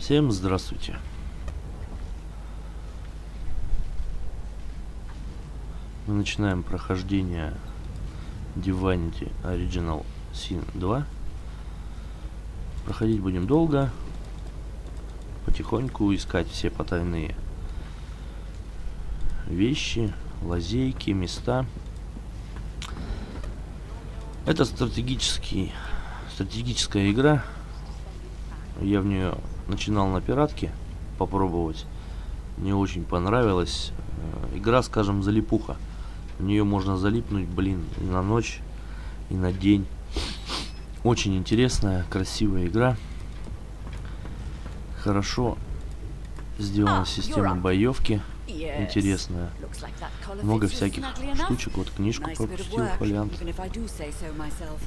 Всем здравствуйте. Мы начинаем прохождение Divinity Original Sin 2. Проходить будем долго, потихоньку искать все потайные вещи, лазейки, места. Это стратегическая игра. Я в нее начинал на пиратке попробовать. Мне очень понравилась. Игра, скажем, залипуха. В нее можно залипнуть, блин, и на ночь, и на день. Очень интересная, красивая игра. Хорошо сделана система боевки. Интересная. Много всяких штучек. Вот книжку пропустил, фолиант.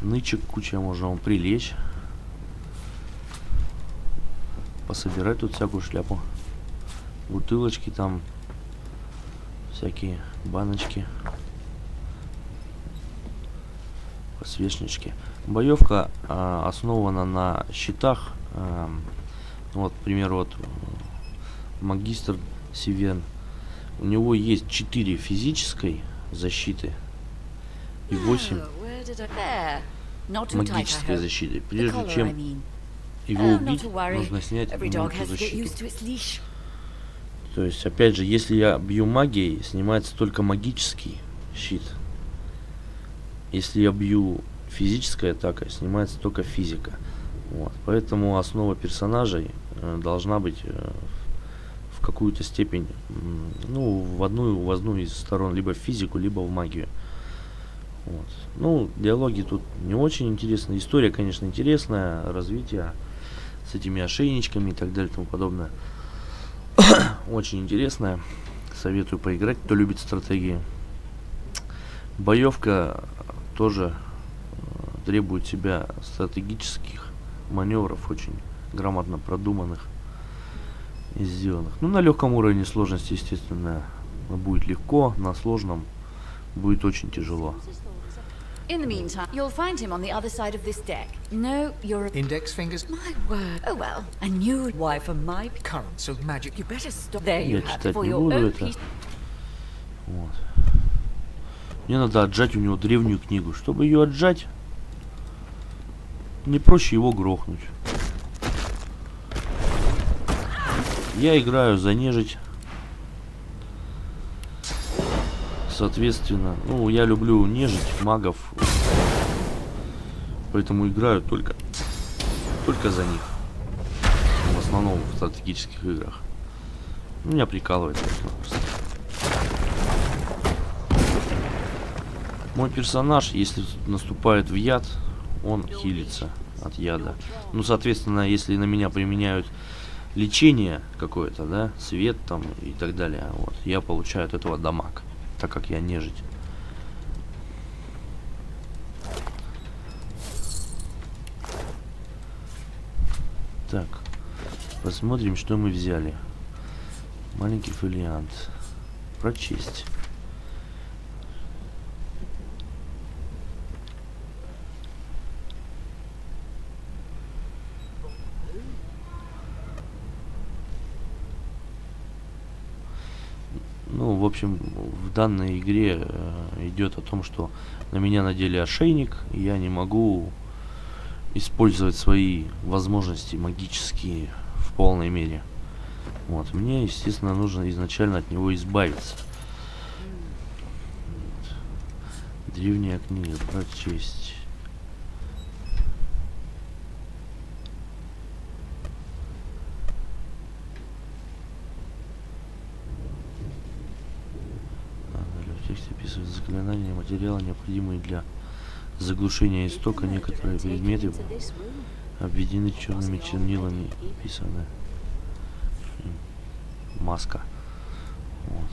Нычек куча, можно вам прилечь. Пособирать тут всякую шляпу. Бутылочки там. Всякие баночки. Подсвечнички. Боевка основана на щитах. Вот, к примеру, вот магистр Сивен. У него есть 4 физической защиты и 8 магической защиты. Прежде чем его убить, нужно снять минуту защиты. То есть, опять же, если я бью магией, снимается только магический щит. Если я бью физической атакой, снимается только физика. Вот. Поэтому основа персонажей должна быть в какую-то степень, ну, в одну из сторон, либо в физику, либо в магию. Вот. Ну, диалоги тут не очень интересны. История, конечно, интересная, развитие с этими ошейничками и так далее и тому подобное. Очень интересная. Советую поиграть, кто любит стратегии. Боевка тоже требует себя стратегических маневров, очень грамотно продуманных и сделанных. Ну, на легком уровне сложности, естественно, будет легко, на сложном будет очень тяжело. In the meantime, you'll find him on the other side of this deck. No, you're index fingers. My word. Oh well, a new wife of my Currents of magic. You better stop. There you Я have читать for не your буду own это. peace. Вот. Мне надо отжать у него древнюю книгу. Чтобы ее отжать, мне проще его грохнуть. Я играю за нежить. Соответственно, ну, я люблю нежить, магов. Поэтому играю только за них. В основном в стратегических играх. Меня прикалывает просто. Мой персонаж, если наступает в яд, он хилится от яда. Ну, соответственно, если на меня применяют лечение какое-то, да, свет там и так далее, вот, я получаю от этого дамаг, так как я нежить. Так, посмотрим, что мы взяли. Маленький фолиант. Прочесть. Ну, в общем, в данной игре идет о том, что на меня надели ошейник, и я не могу использовать свои возможности магические в полной мере. Вот, мне, естественно, нужно изначально от него избавиться. Вот. Древняя книга, прочесть. В тексте описывают заклинания, материалы, необходимые для заглушения истока. Некоторые предметы обведены черными чернилами, написано маска. Вот.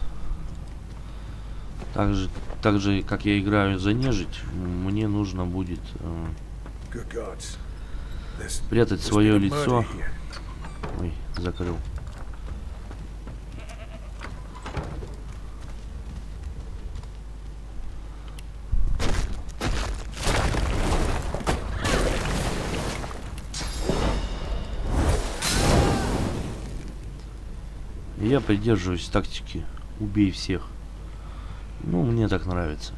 Также, как я играю за нежить, мне нужно будет прятать свое лицо. Ой, закрыл. Я придерживаюсь тактики «убей всех». Ну, мне так нравится.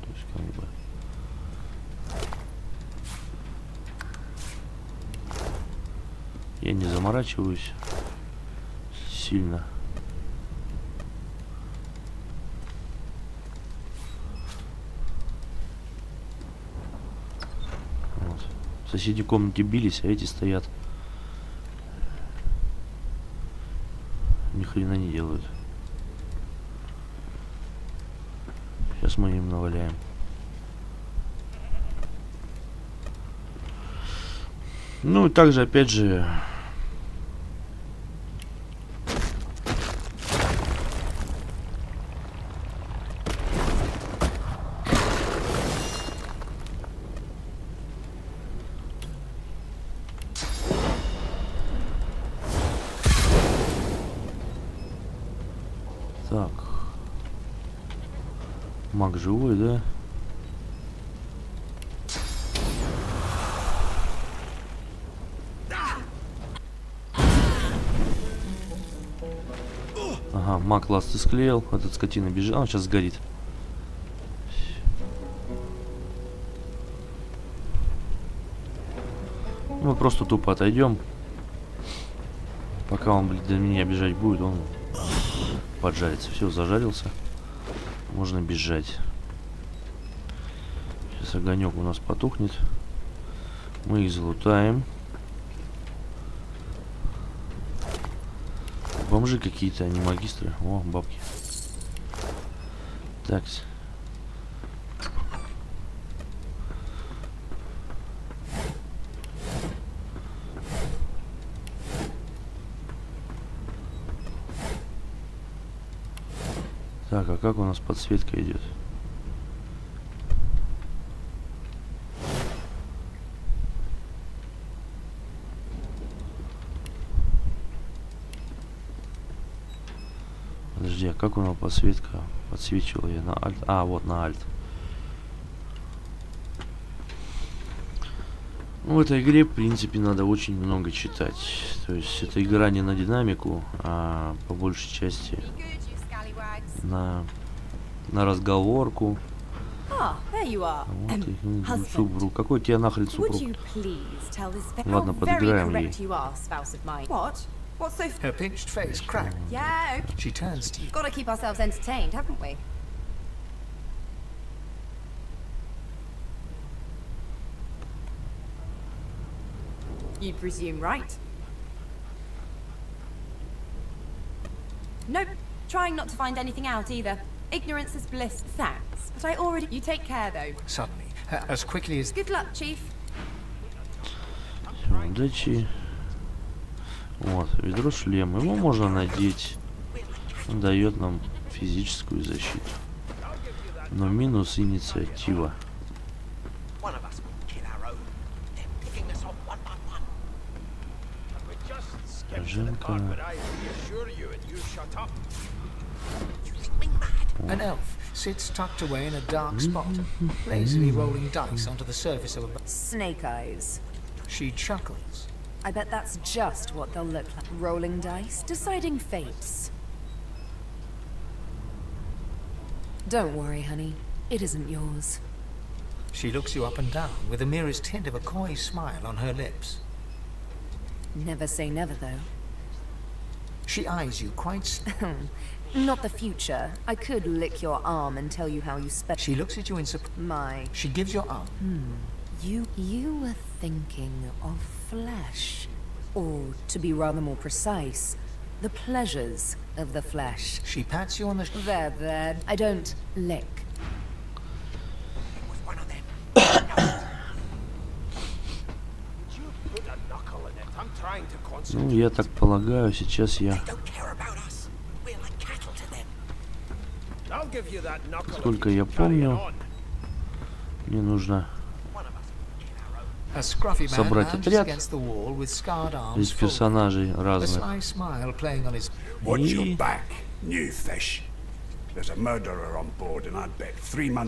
То есть, как бы... Я не заморачиваюсь сильно. Вот. В соседней комнате бились, а эти стоят. Ни хрена не делают. Сейчас мы им наваляем. Ну и также, опять же, так, маг живой, да? Ага, маг ласты склеил, этот скотина бежал, он сейчас сгорит. Мы просто тупо отойдем. Пока он, блин, до меня бежать будет, он поджарится. Все, зажарился. Можно бежать. Сейчас огонек у нас потухнет. Мы их залутаем. Бомжи какие-то, а не магистры. О, бабки. Так. Так, а как у нас подсветка идет? Подожди, а как у нас подсветка? Подсвечивала я на альт. А, вот на альт. Ну, в этой игре, в принципе, надо очень много читать. То есть, это игра не на динамику, а по большей части на разговорку. Вот, супруг. Какой тебе нахрен супруг? Ладно, подыграем ей. What's so her pinched face cracked? Yeah. She turns to you. Got to keep ourselves entertained, haven't we? You presume right. Nope. Trying not to find anything out either. Ignorance is bliss. Thanks. But I already... You take care, though. Suddenly, as quickly as... Good luck, Chief. Удачи. Вот, ведро шлем. Его можно надеть. Он дает нам физическую защиту. Но минус инициатива. Женка. An elf sits tucked away in a dark spot, lazily rolling dice onto the surface of a... Snake eyes. She chuckles. I bet that's just what they'll look like. Rolling dice, deciding fates. Don't worry, honey. It isn't yours. She looks you up and down with the merest hint of a coy smile on her lips. Never say never, though. She eyes you quite... Not the future. I could lick your arm and tell you how you spell. She looks at you in My... She gives your arm. You were thinking of flesh. Or, to be rather more precise, the pleasures of the flesh. She pats you on the... There. I don't lick. Ну, я так полагаю, сейчас я... Сколько я помню, мне нужно собрать отряд из персонажей разных.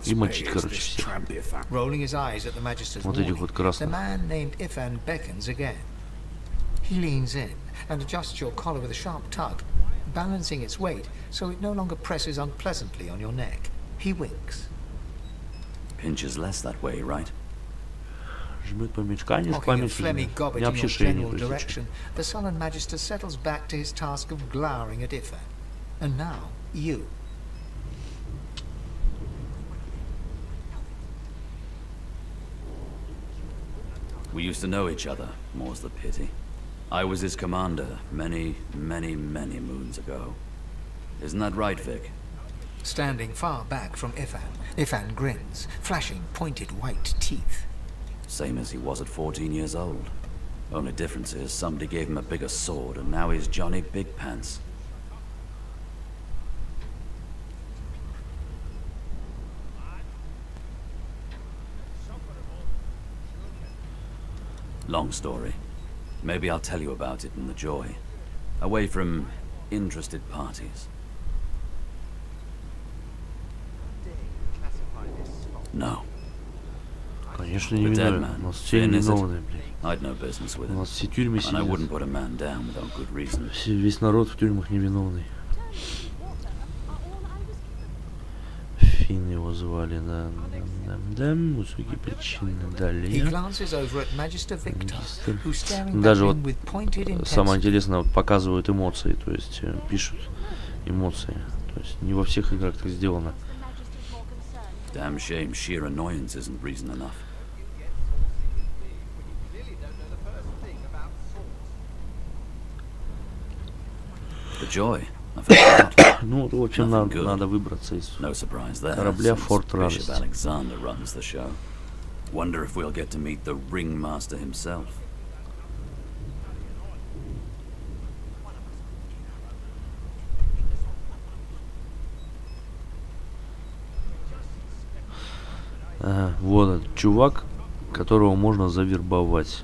И мочить, короче, всех. Вот этих вот красных. He leans in and adjusts your collar with a sharp tug. balancing its weight so it no longer presses unpleasantly on your neck. He winks. Pinches less that way, right? Жмет поменьше, конечно, Mocking a поменьше. phlegmy gobbet Я in вообще your шею не general просечу. direction, the sullen magister settles back to his task of glowering at Ifan. And now, you. We used to know each other, more's the pity. I was his commander many, many, many moons ago. Isn't that right, Vic? Standing far back from Ifan grins, flashing pointed white teeth. Same as he was at 14 years old. Only difference is somebody gave him a bigger sword and now he's Johnny Big Pants. Long story. Maybe I'll tell you about it in the joy. Away from interested parties. No. Конечно, не виновен. У нас все невиновные, блядь. I'd no business with У him. нас все тюрьмы And I wouldn't сидят. put a man down without good reason. Весь народ в тюрьмах невиновный. Финн его звали, да. Высокие причины. He Далее. glances over at Magister Victor, who's staring back Даже at вот him with pointed самое intensity. интересное, вот показывают эмоции, то есть пишут эмоции. То есть не во всех играх так сделано. Damn shame sheer annoyance isn't reason enough. The joy. Ну, в общем, надо выбраться из No surprise there. корабля Форт Bishop Радости. Alexander runs the show. Wonder if we'll get to meet the ringmaster himself. Ага, вот этот чувак, которого можно завербовать.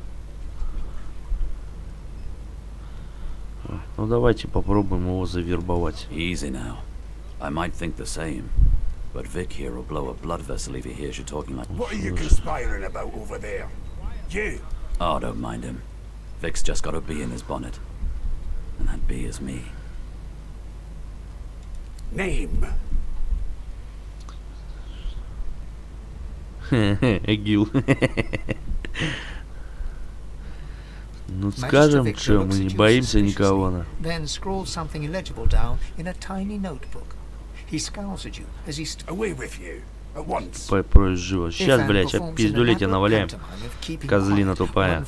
Ну давайте попробуем его завербовать. Easy now. I might think the same, but Vic here will blow a blood vessel if he hears you talking like. What are you conspiring about over there? You! Oh, don't mind him. Vic's just got a bee in his bonnet, and that bee is me. Name? Эгил. Ну скажем, что мы не боимся никого. Then scrawls something illegible down in a tiny notebook. He scowls at you as he Away with you. At once. Прочь живо. Сейчас, блядь, сейчас пиздюлей тебе наваляем. Козлина тупая.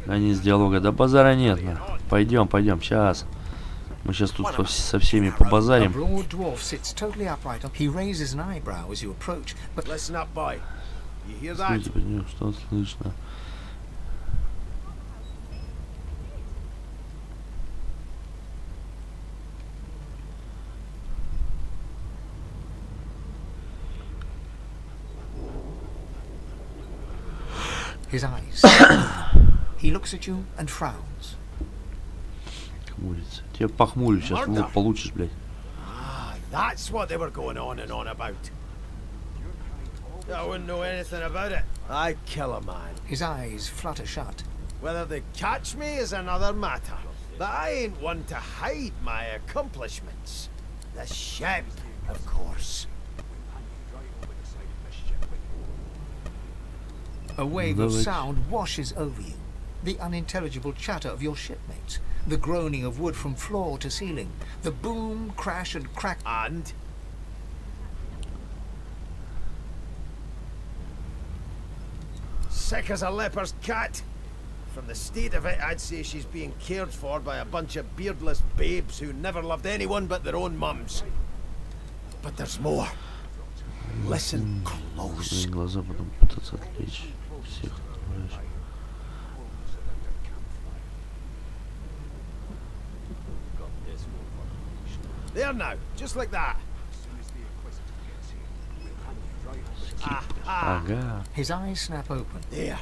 Они с диалога. Да базара нет. Пойдем, пойдем, сейчас. Мы сейчас тут со всеми побазарим. Что слышно? His eyes. He looks at you and frowns. Хмурится. Тебе похмурю сейчас, вот получишь, блядь. Ah, that's what they were going on and on about. I wouldn't know anything about it. I kill a man. His eyes flutter shut. Whether they catch me is another matter. But I ain't one to hide my accomplishments. The ship, of course. A wave of sound washes over you. The unintelligible chatter of your shipmates. The groaning of wood from floor to ceiling. The boom, crash and crack. And? Sick as a leper's cat. From the state of it, I'd say she's being cared for by a bunch of beardless babes who never loved anyone but their own mums. But there's more. Listen close. Глаза потом пытаться отвлечь всех. There now, just like that. Ага. His eyes snap open. There.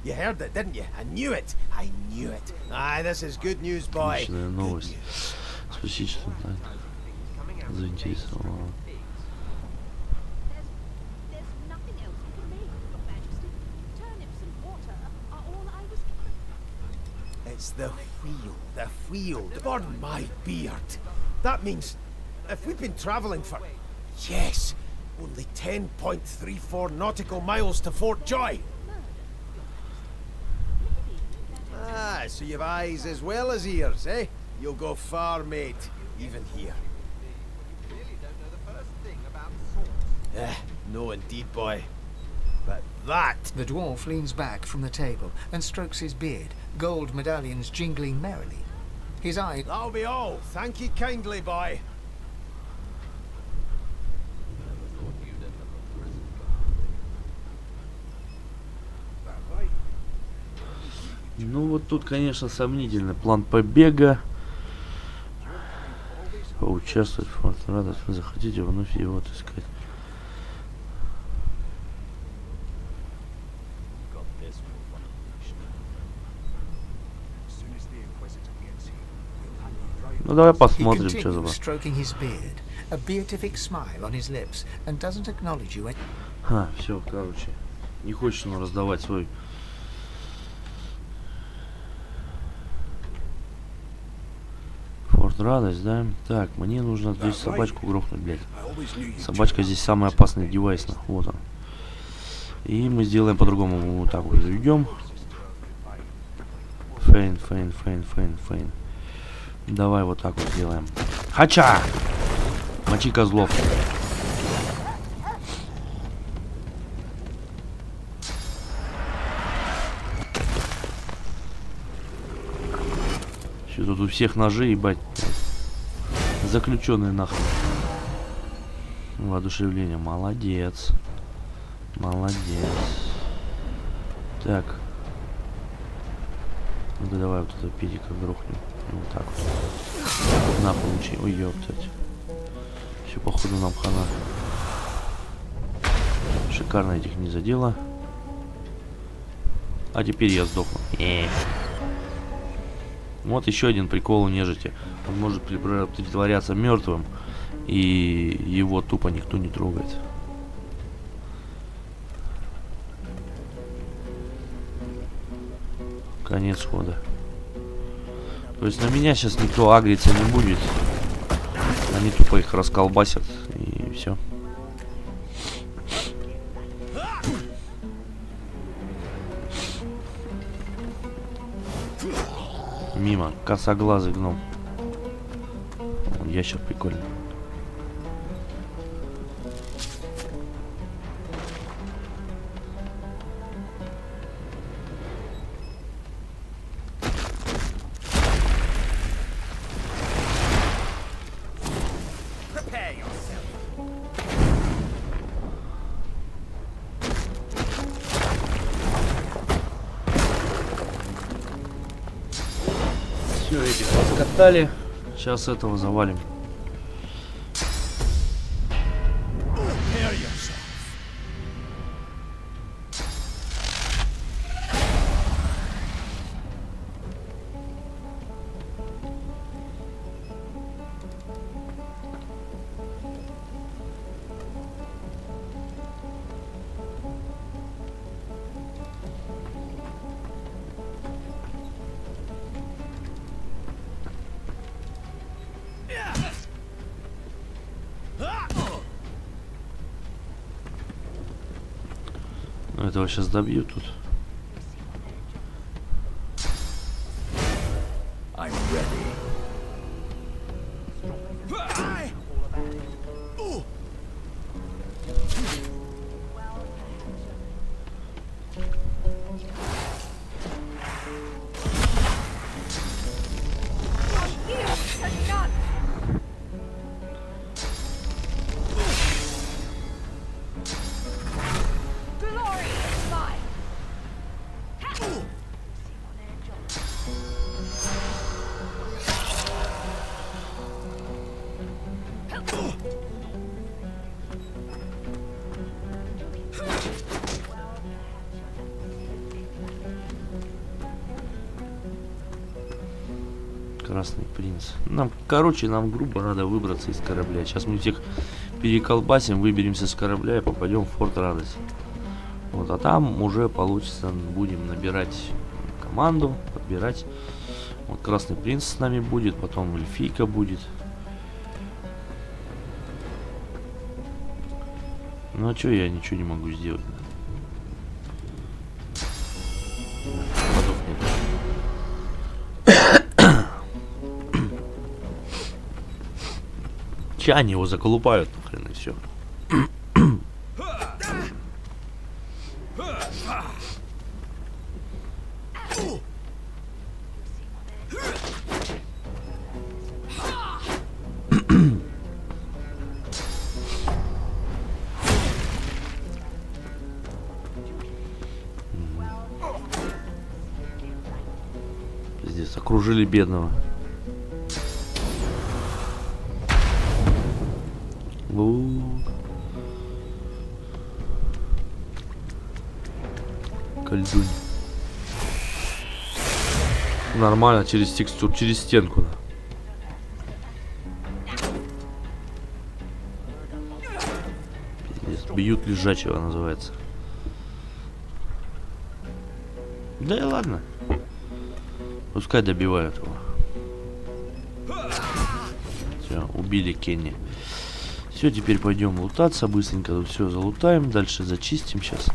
You heard it, didn't you? I knew it. I knew it. Aye, this is good news, boy. Отличная новость. Спросить, что так заинтересовало. It's the wheel. Pardon my beard. That means if we've been traveling for, yes, only 10.34 nautical miles to Fort Joy. Ah, so you've eyes as well as ears, eh? You'll go far, mate, even here. No indeed, boy. But that... The dwarf leans back from the table and strokes his beard, gold medallions jingling merrily. His eye... That'll be all. Thank you kindly, boy. Ну вот тут, конечно, сомнительный план побега. Поучаствовать в форт радость. Вы захотите вновь его отыскать. Ну давай посмотрим, что за вас. Все, короче. Не хочет он раздавать свой... Форт радость, да? Так, мне нужно здесь собачку грохнуть, блядь. Собачка здесь самый опасный девайс, вот он. И мы сделаем по-другому. Мы вот так вот заведем. Фейн. Давай вот так вот сделаем. Хача! Мочи козлов. Все, тут у всех ножи, ебать. Заключенные нахуй. Воодушевление. Молодец. Так. Ну давай вот это педика грохнем. Вот так вот. На, получи. Ой, ёптать. Все, походу, нам хана. Шикарно этих не задело. А теперь я сдохну. Вот еще один прикол у нежити. Он может притворяться мертвым, и его тупо никто не трогает. Конец хода. То есть на меня сейчас никто агриться не будет. Они тупо их расколбасят, и все. Мимо. Косоглазый гном. Ящер прикольный. Все, этих раскатали. Сейчас этого завалим. Этого сейчас добью тут. Красный принц. Короче, нам грубо надо выбраться из корабля. Сейчас мы всех переколбасим, выберемся с корабля и попадем в форт радость. Вот, а там уже получится, будем набирать команду, подбирать Вот красный принц с нами будет, потом эльфийка будет. Ну а чё я ничего не могу сделать? Че они его заколупают нахрен и все. Здесь окружили бедного. Кольдунь. Нормально, через текстур, через стенку. Пиздец, бьют лежачего, называется. Да и ладно. Пускай добивают его. Все, убили Кенни. Все, теперь пойдем лутаться. Быстренько тут все залутаем. Дальше зачистим сейчас.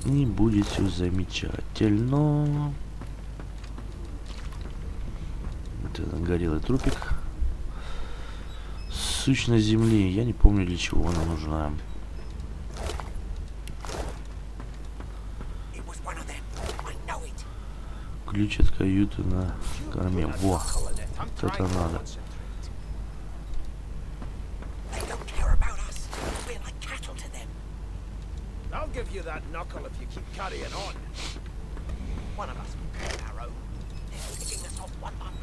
И будет все замечательно. Вот это горелый трупик. Сущность земли. Я не помню, для чего она нужна. Ключ от каюты на корме. Во! Вот это надо. Give you that knuckle if you keep carrying on. One of us will narrow. They're picking us off one by one.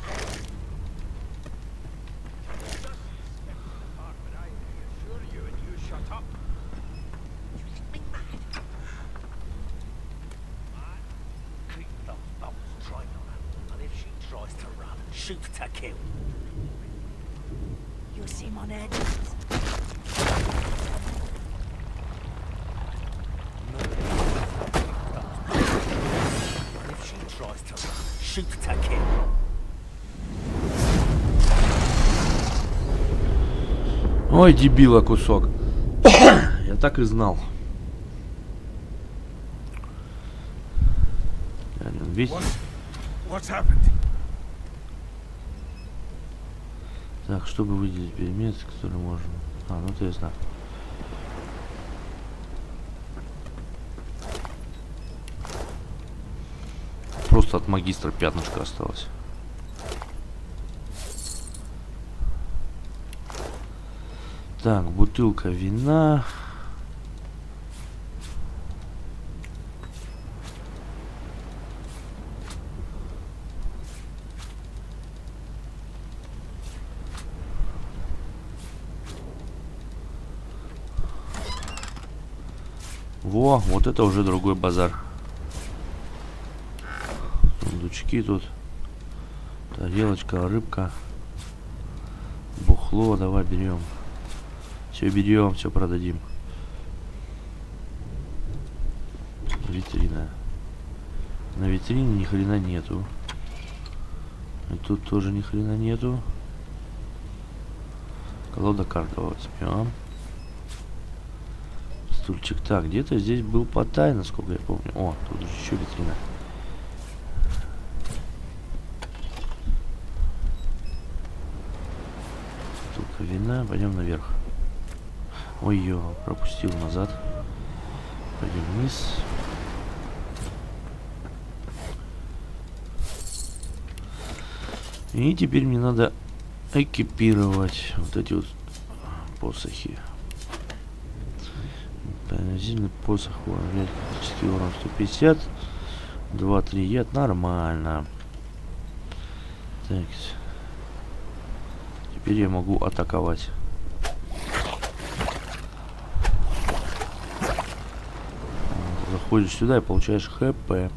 But I reassure you and you shut up. You think me mad? Mad? Keep those bolts trained on her. And if she tries to run, shoot to kill. You see my head? Ой, дебила кусок. Я так и знал. Видите? Так, чтобы выделить предмет, который можно... А, ну это я знаю. Просто от магистра пятнышко осталось. Так, бутылка вина. Во, вот это уже другой базар. Сундучки тут. Тарелочка, рыбка. Бухло, давай берем. Все берем, все продадим. Витрина. На витрине ни хрена нету. И тут тоже ни хрена нету. Колода карт возьмем. Стульчик. Так, где-то здесь был потай, насколько я помню. О, тут еще витрина. Только вина. Пойдем наверх. Ой-ё, пропустил назад. Пойдем вниз. И теперь мне надо экипировать вот эти вот посохи. Пронзительный посох, критический урон 150. 2-3 яд, нормально. Так. Теперь я могу атаковать. Заходишь сюда и получаешь ХП.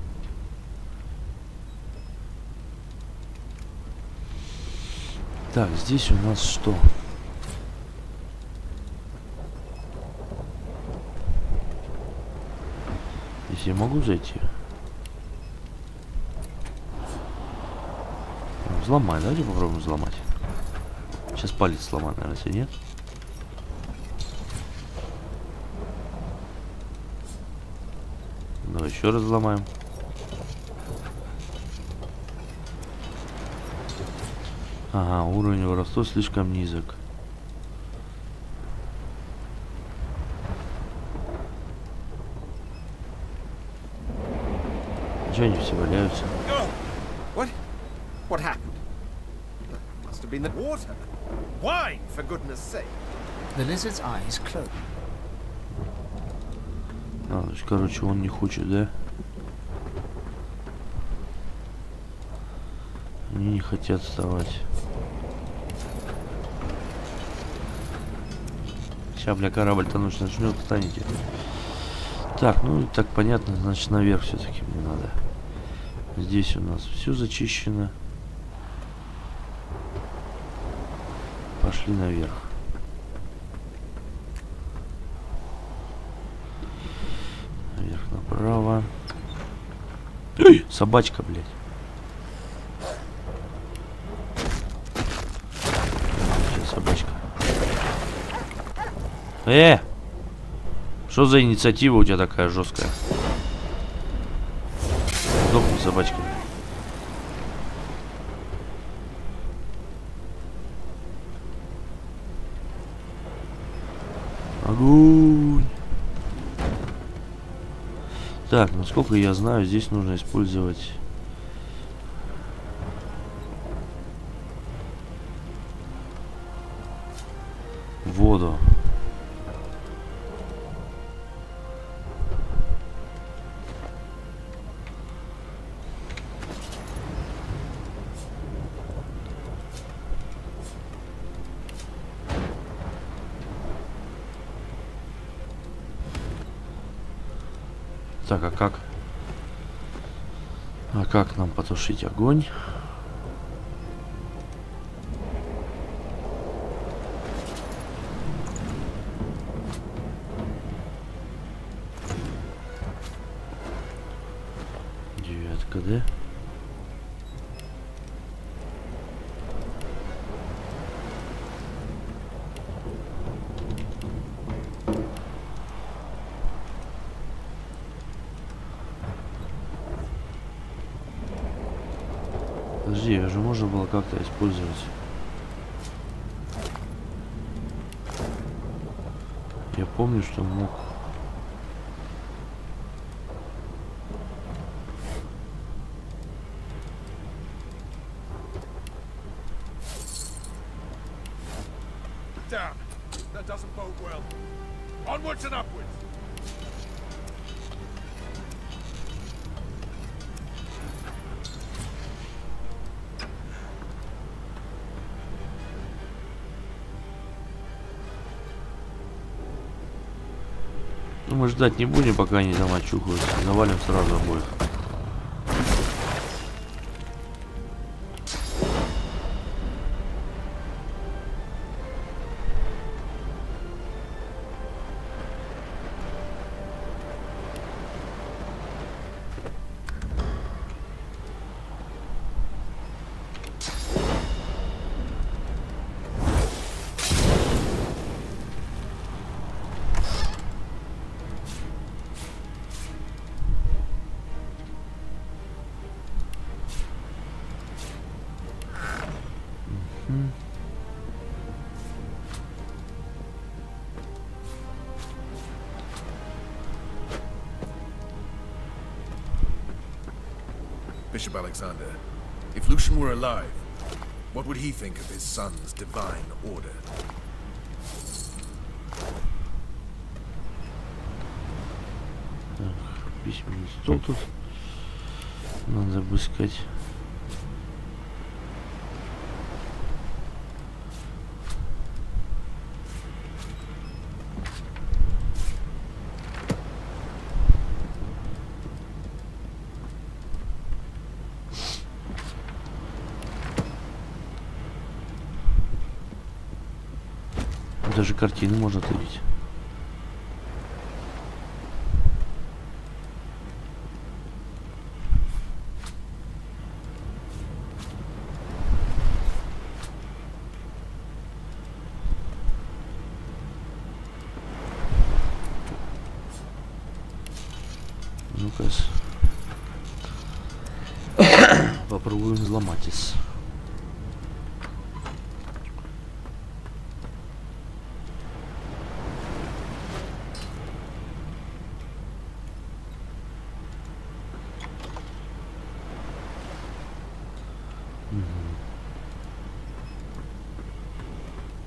Так, здесь у нас что? Здесь я могу зайти? Взломай, давайте попробуем взломать. Сейчас палец сломать, наверное, если нет. Давай еще раз взломаем. Ага, уровень воровства слишком низок. Чего они все валяются? What happened? Must have been the water. Wine, for goodness sake. The lizard's eyes closed. А, то есть, короче, он не хочет, да? Они не хотят вставать. Сейчас, бля, корабль тонуть начнет, встанете. Так, ну так понятно, значит наверх все-таки мне надо. Здесь у нас все зачищено. Пошли наверх. Наверх направо. Ой, собачка, блядь. Сейчас собачка. Что за инициатива у тебя такая жесткая? Сдохни, собачка. Огонь. Так, насколько я знаю, здесь нужно использовать воду. Так, а как? А как нам потушить огонь? Девятка, да? Подожди, ее же можно было как-то использовать. Я помню, что мог. Damn, that doesn't bode well. Onwards and upwards. Ну, мы ждать не будем, пока они там очухаются. Завалим сразу обоих. Bishop Alexander, if Lucian were alive, what would he think of his son's divine order? Письменный стол тут. Надо обыскать. Даже картины можно тырить. Ну-ка. Попробуем взломать.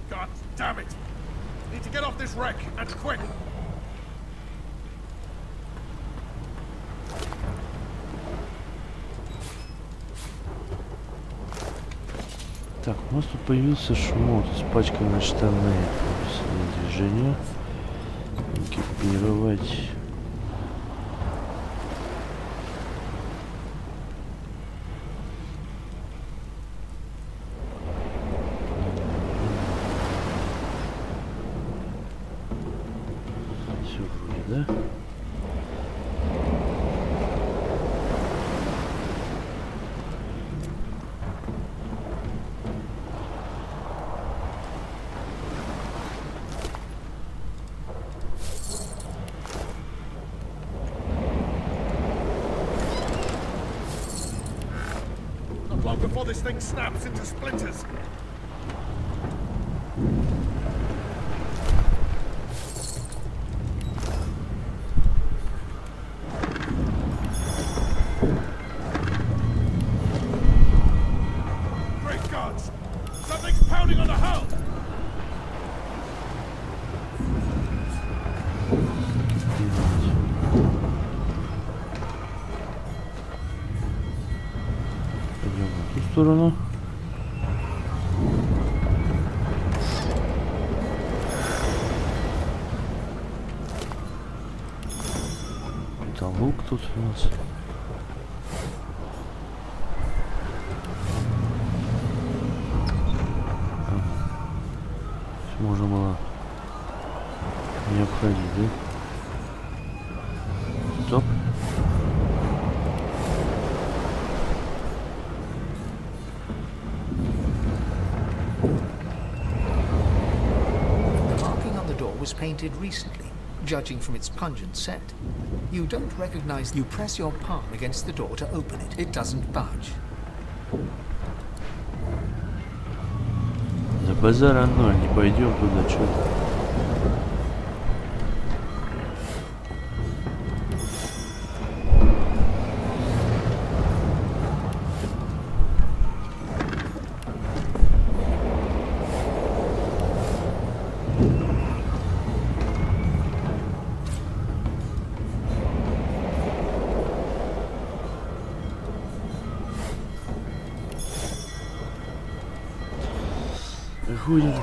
God damn it! Need to get off this wreck and quick. Так, у нас тут появился шмот с пачкой на штаны. Движение. Экипировать. Все вроде, да? Before this thing snaps into splinters. Great gods! Something's pounding on the hull! Сторону. Там лук тут у нас. Можно было не обходить, да? Стоп. Was painted recently, judging from its pungent scent. You don't recognize. You press your palm against the door to open it. It doesn't budge. За базара ноль, не пойдем туда, что-то. Выходим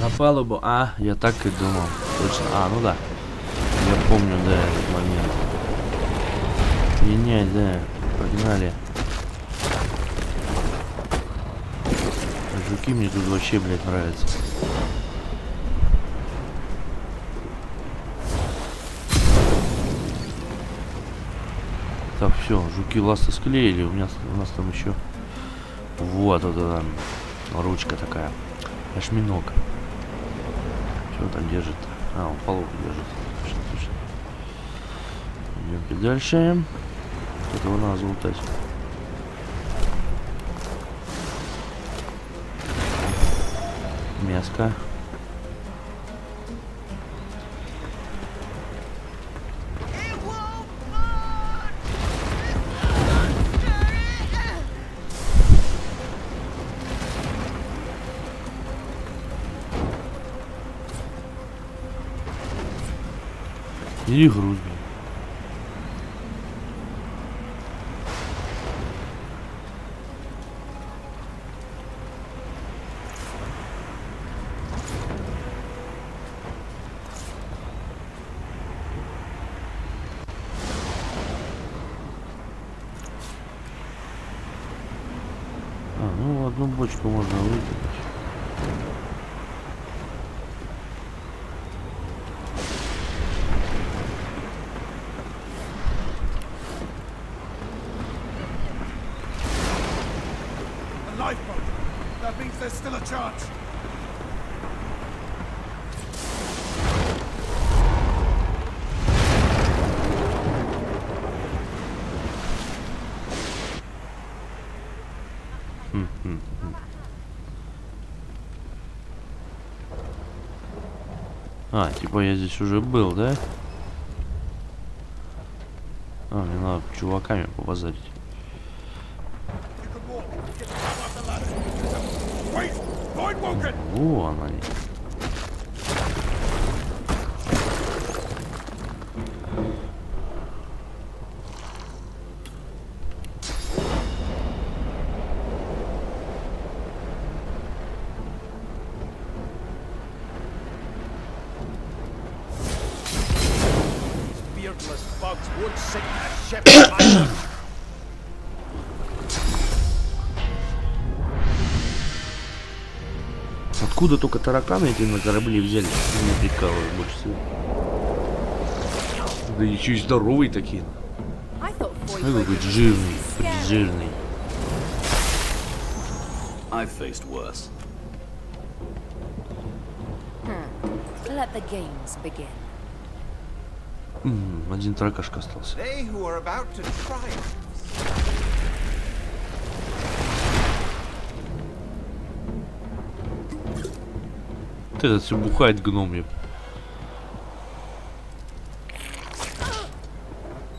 на палубу. А, я так и думал. Точно. А, ну да. Я помню, да, этот момент. Менять, да. Погнали. Жуки мне тут вообще, блядь, нравятся. Так, все, жуки ласты склеили. У нас там еще. Вот это ручка такая. Осьминог. Что он там держит? А, он палку держит. Точно, точно. Идемте дальше. Этого надо залутать. Мяско. Или груз. А, ну одну бочку можно выкинуть. That means there's still a chance. А, типа я здесь уже был, да? А, мне надо чуваками побазарить. Вон они. Откуда только тараканы эти на корабле взяли? Не прикалывают больше всего. Да еще и здоровые такие. Ну какой жирный, жирный. I've faced worse. Let the games begin. Один таракашка остался. Этот все бухает гном.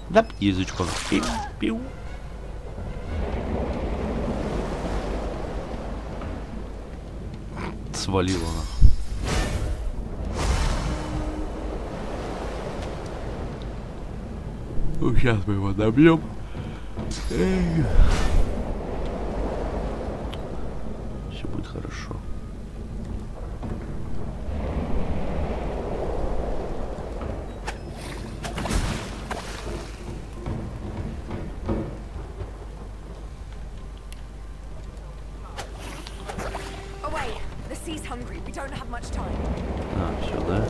Да, язычком. Пиу. Свалила она. Ну, сейчас мы его добьем. Все будет хорошо. А, все, да?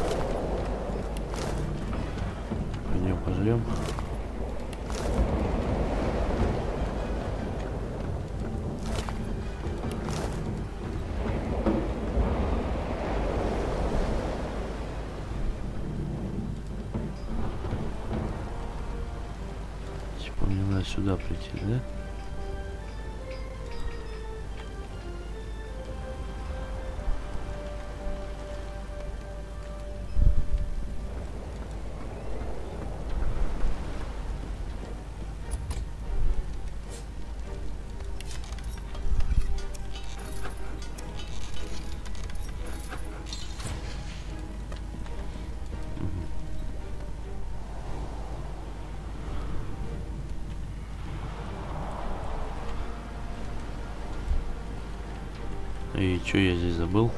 Пойдем пожрем. Типа мне надо сюда прийти, да? И что я здесь забыл?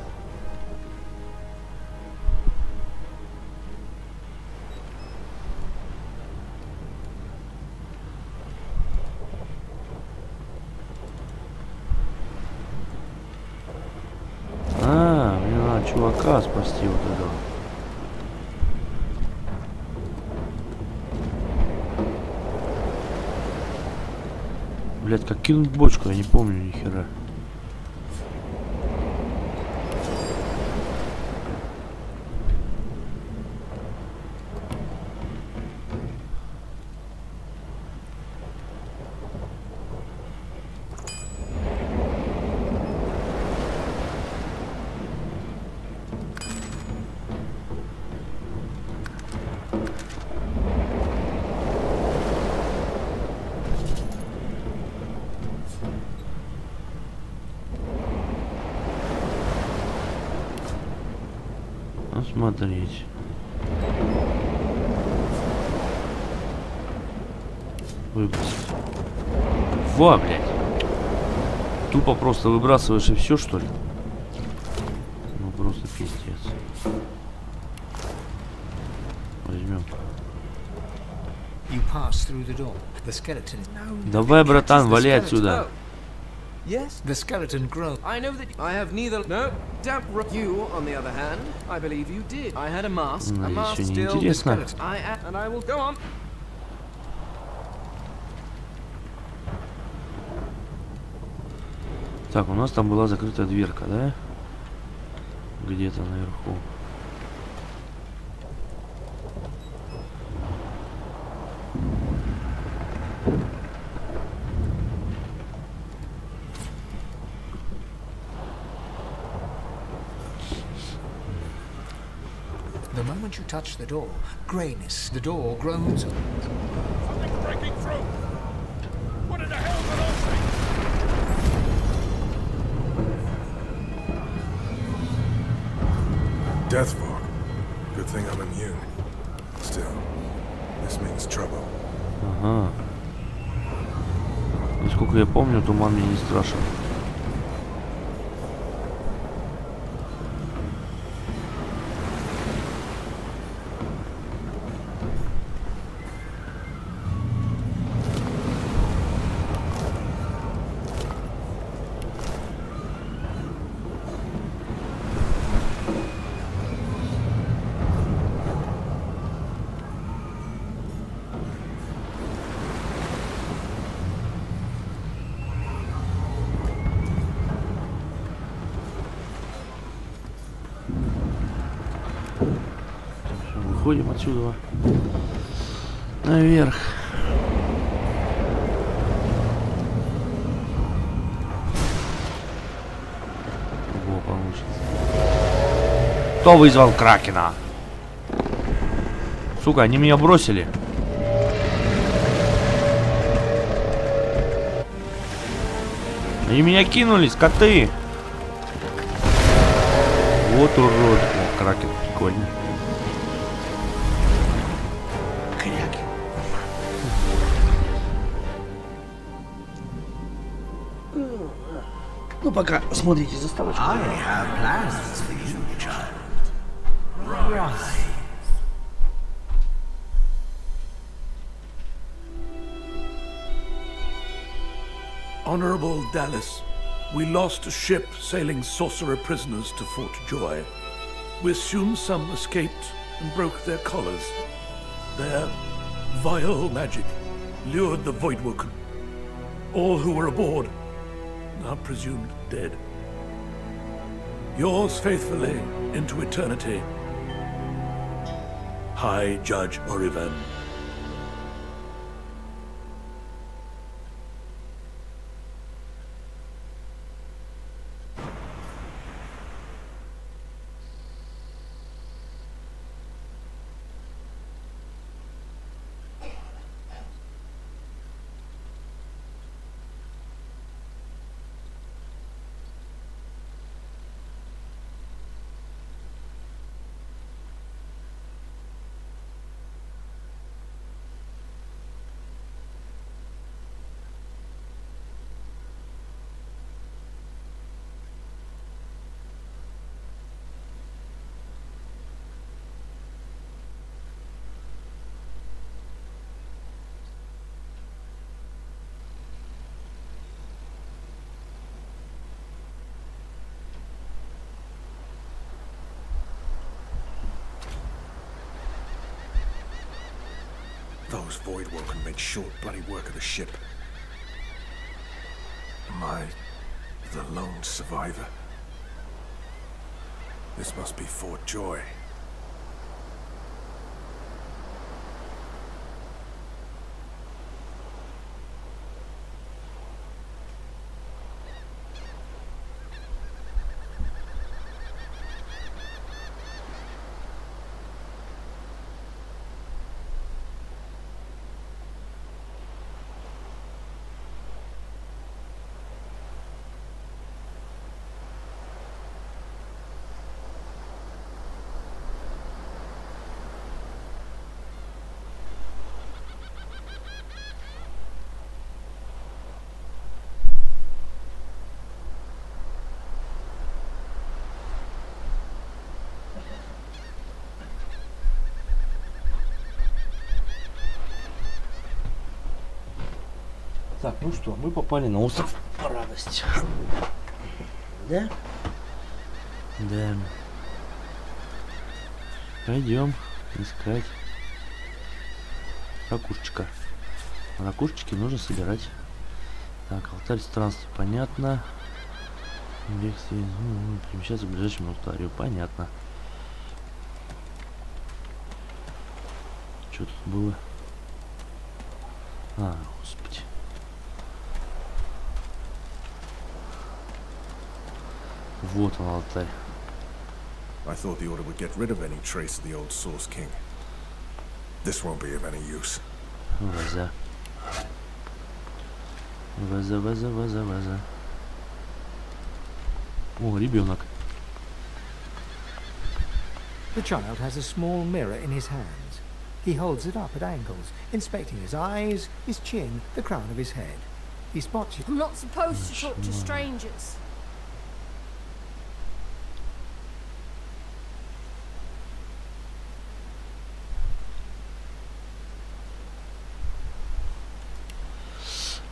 А, мне надо чувака спасти вот этого. Блять, как кинуть бочку, я не помню ни хера. Смотреть. Выбросить. Во, блядь. Тупо просто выбрасываешь и все, что ли? Ну просто пиздец. Возьмем. Давай, братан, вали отсюда. Yes, the skeleton grows. I know that I have neither. No, damn you. On the other hand, I believe you did. I had a mask. A mask still. And I will go on. Так, у нас там была закрытая дверка, да? Где-то наверху. The moment you touch the door, grayness, the door groans. Something's breaking through. What in the hell are those things? Death fog. Good thing I'm immune. Still, this means trouble. Ага. Насколько я помню, туман мне не страшен. Выходим отсюда наверх. Во, получится. Кто вызвал Кракена? Сука, они меня бросили. Они меня кинули, скоты. Вот урод. О, Кракен, прикольный. Ну пока смотрите заставочку. Honorable Dallas, we lost a ship sailing sorcerer prisoners to Fort Joy. We assume some escaped and broke their collars. Their vile magic lured the Voidwoken. All who were aboard are presumed dead. Yours faithfully into eternity, High Judge Orivan. Those Voidwoken made short bloody work of the ship. Am I the lone survivor? This must be Fort Joy. Так, ну что, мы попали на остров Радость. Да? Да. Пойдем искать ракушечка. Ракушечки нужно собирать. Так, алтарь странствия, понятно. Перемещаться к ближайшему алтарю, понятно. Что тут было? А, господи. Вот он, алтарь. I thought the order would get rid of any trace of the old Source King. This won't be of any use. Ваза. Ваза, ваза, ваза, ваза. О, ребенок. The child has a small mirror in his hands. He holds it up at angles, inspecting his eyes, his chin, the crown of his head. He spots you. I'm not supposed to talk to strangers.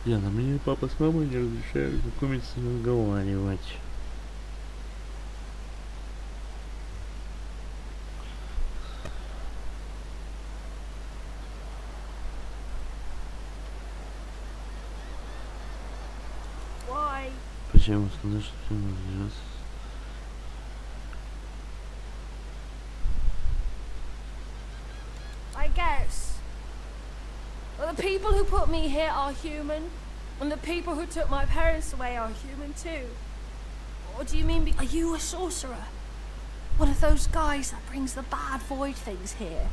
Яна, мне папа с мамой не разрешают знакомиться и разговаривать. Почему сказать, что ты нужен? I guess. Well, the people who put me here are human, and the people who took my parents away are human too. What do you mean? Are you a sorcerer? One of those guys that brings the bad void things here?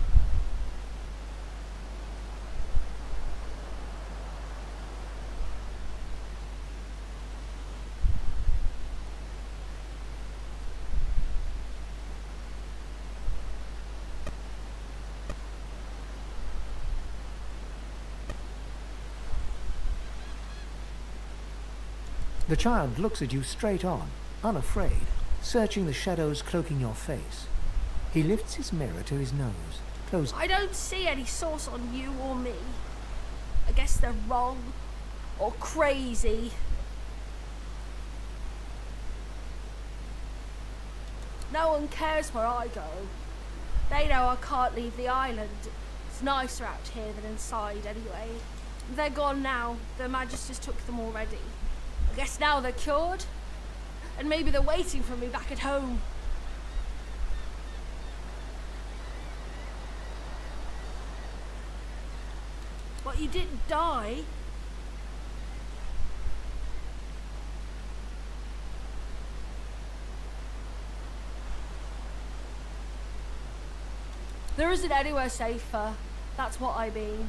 The child looks at you straight on, unafraid, searching the shadows cloaking your face. He lifts his mirror to his nose, closes. I don't see any source on you or me. I guess they're wrong or crazy. No one cares where I go. They know I can't leave the island. It's nicer out here than inside anyway. They're gone now. Their Majesties took them already. I guess now they're cured, and maybe they're waiting for me back at home. But you didn't die. There isn't anywhere safer. That's what I mean.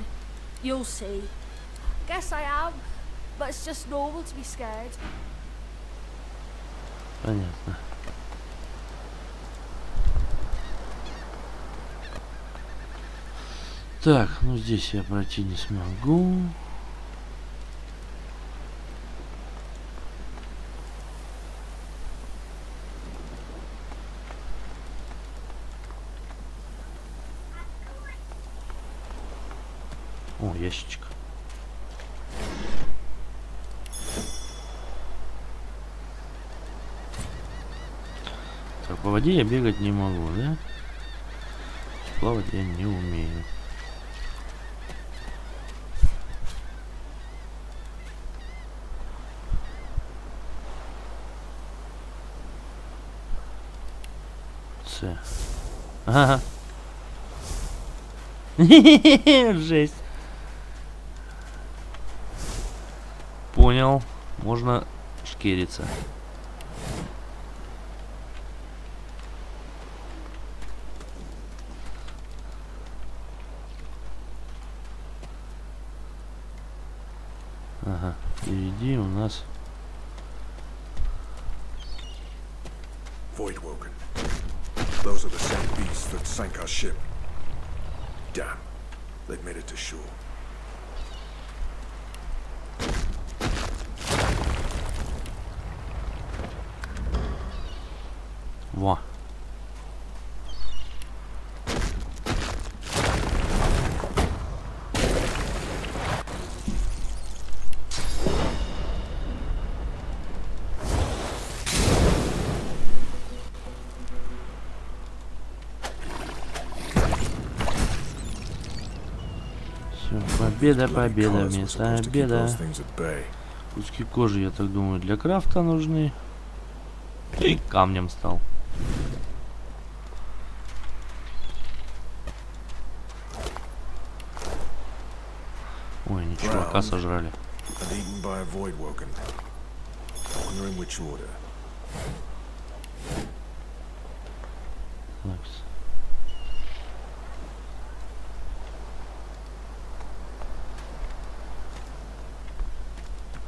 You'll see. Guess I am. But it's just normal to be scared. Понятно. Так, ну здесь я пройти не смогу. О, ящичек. По воде я бегать не могу, да? Плавать я не умею. Ага. Жесть. Понял. Можно шкериться. Ага, впереди у нас Voidwoken. Those are the same beasts that sank our ship. Damn, they've made it to shore. Во. Победа, победа, вместо обеда. Куски кожи, я так думаю, для крафта нужны. И камнем стал. Ой, они чувака сожрали.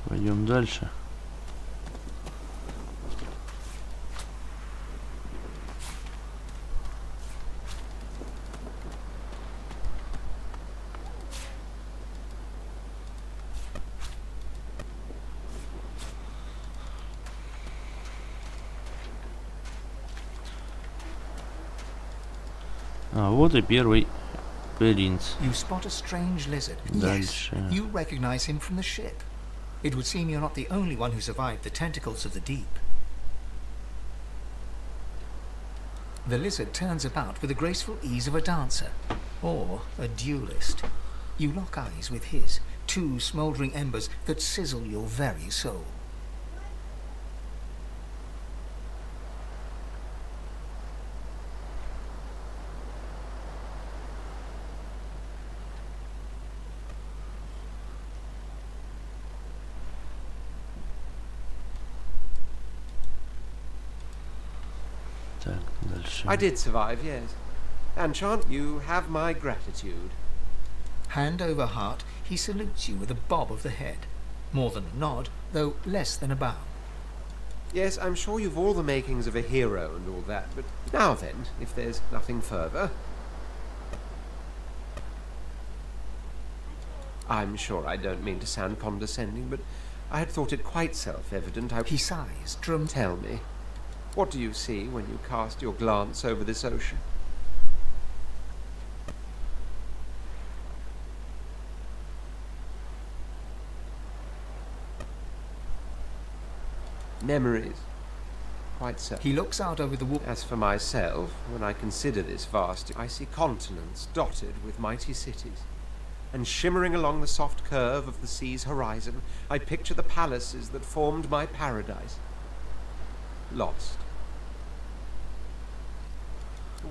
Пойдем дальше. А вот и первый принц. You spot a strange lizard. Yes, you recognize him from the ship. It would seem you're not the only one who survived the tentacles of the deep. The lizard turns about with the graceful ease of a dancer, or a duelist. You lock eyes with his, two smouldering embers that sizzle your very soul. I did survive, yes. And Chant, you have my gratitude. Hand over heart, he salutes you with a bob of the head. More than a nod, though less than a bow. Yes, I'm sure you've all the makings of a hero and all that, but now then, if there's nothing further... I'm sure I don't mean to sound condescending, but I had thought it quite self-evident He sighs, Tell me. What do you see when you cast your glance over this ocean? Memories. Quite so. He looks out over the water. As for myself, when I consider this vast, I see continents dotted with mighty cities. And shimmering along the soft curve of the sea's horizon, I picture the palaces that formed my paradise. Lost.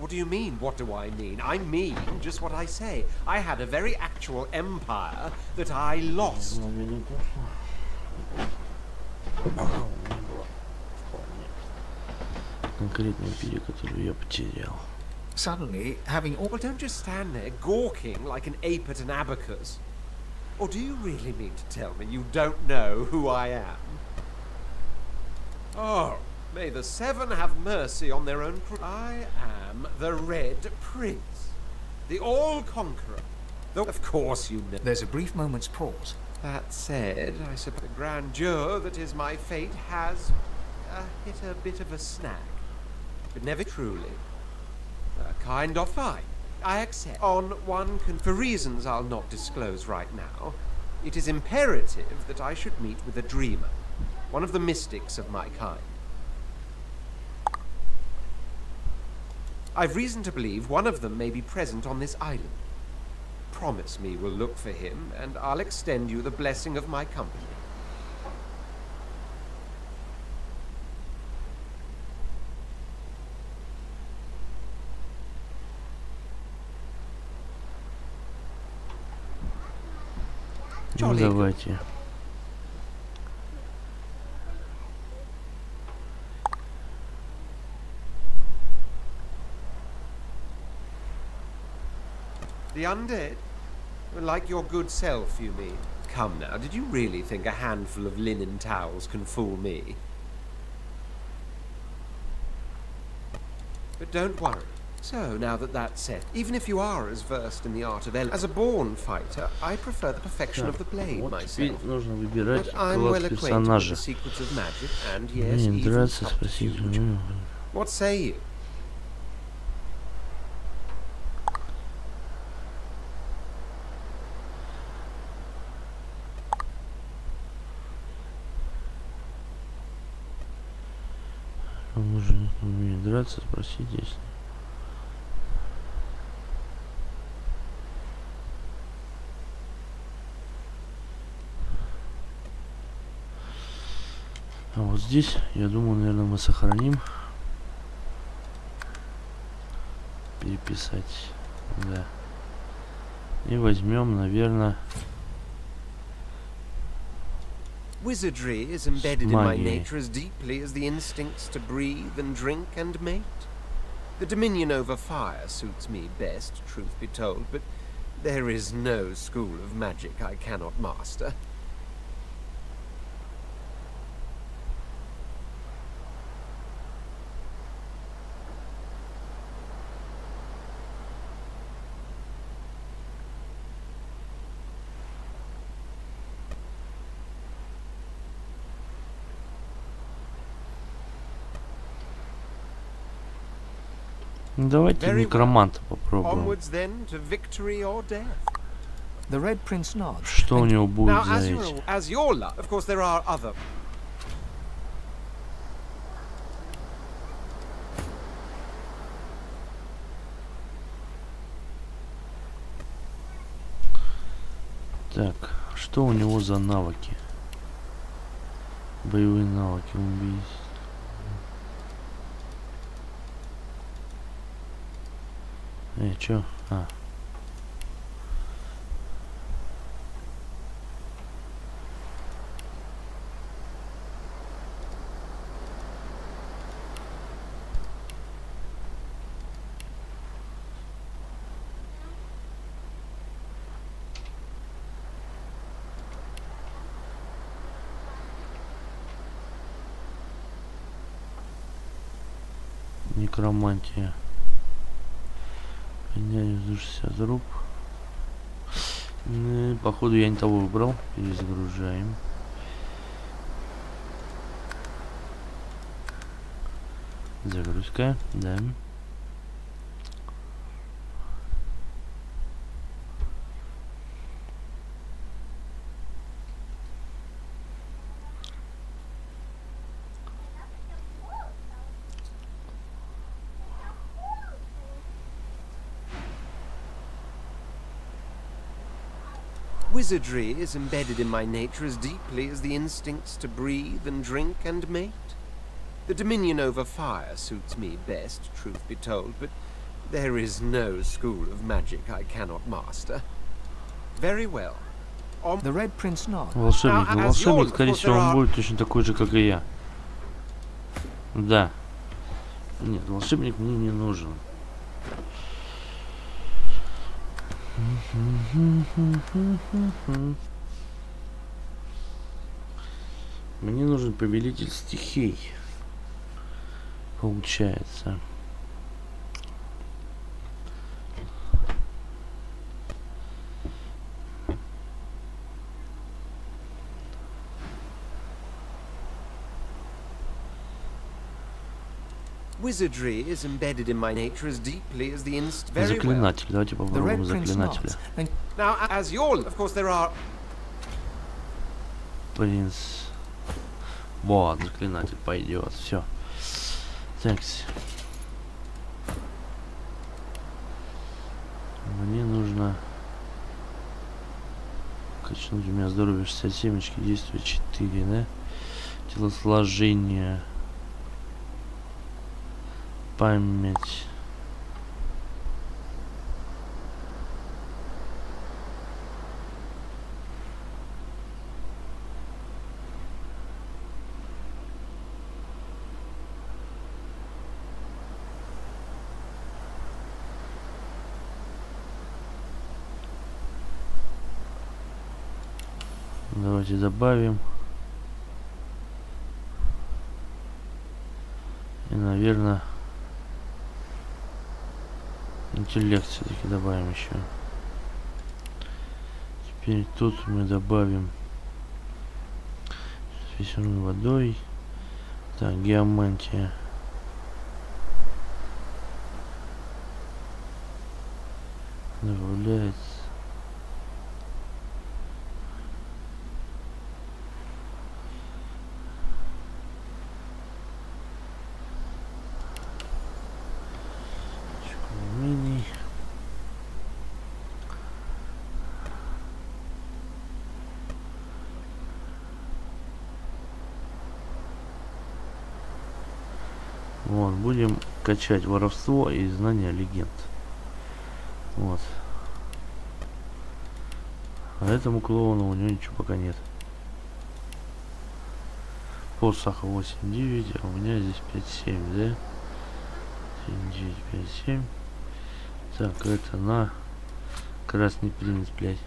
What do you mean? What do I mean? I mean just what I say. I had a very actual empire that I lost. Suddenly, having all... Well, don't just stand there gawking like an ape at an abacus. Or do you really mean to tell me you don't know who I am? Oh, may the seven have mercy on their own... I am the Red Prince, the All-Conqueror. Though, of course, you know... There's a brief moment's pause. That said, I suppose the grandeur that is my fate has hit a bit of a snag. But never truly. Kind of fine. I accept. On one for reasons I'll not disclose right now, it is imperative that I should meet with a dreamer, one of the mystics of my kind. I've reason to believe one of them may be present on this island. Promise me we'll look for him, and I'll extend you the blessing of my company. Ну, давайте. The undead? Like your good self, you mean? Come now, did you really think a handful of linen towels can fool me? But don't worry. So, now that that's set, even if you are as versed in the art of as a born fighter, I prefer the perfection of the blade myself. But I'm well acquainted with the secrets of magic, and yes, even subterfuge. What say you? Нужно умеет драться, спроситесь. А вот здесь, я думаю, наверное, мы сохраним. Переписать. Да. И возьмем, наверное... Wizardry is embedded in my nature as deeply as the instincts to breathe and drink and mate. The dominion over fire suits me best, truth be told, but there is no school of magic I cannot master. Давайте некроманта попробуем. Что у него будет за эти? Так, что у него за навыки? Боевые навыки, убийств. Чё? А. Некромантия. Поднять 60 руб. Походу я не того выбрал. Перезагружаем. Загрузка, да. Wizardry is embedded in my nature as deeply as the instincts to breathe and drink and mate. The dominion over fire suits me best, truth be told, but there is no school of magic I cannot master. Very well. The Red Prince nods. Волшебник. Волшебник, скорее всего, он будет точно такой же, как и я. Да. Нет, волшебник мне не нужен. Мне нужен повелитель стихий. Получается. Wizardry is embedded in my nature as deeply as the instinct. Very well. Заклинатель. Давайте попробуем заклинателя. Now, as your, of course, there are. Принц. Вот, заклинатель пойдет. Все. Так. Мне нужно качнуть. У меня здоровье 67, очки действия 4, да? Телосложение. Память. Давайте добавим. И, наверное, интеллект все-таки добавим еще. Теперь тут мы добавим священной водой. Так, геомантия. Добавляется. Вот, будем качать воровство и знания легенд. Вот. А этому клоуну у него ничего пока нет. Посох 8-9, а у меня здесь 5-7, да? 9, 5, 7. Так, это на красный принц, блядь.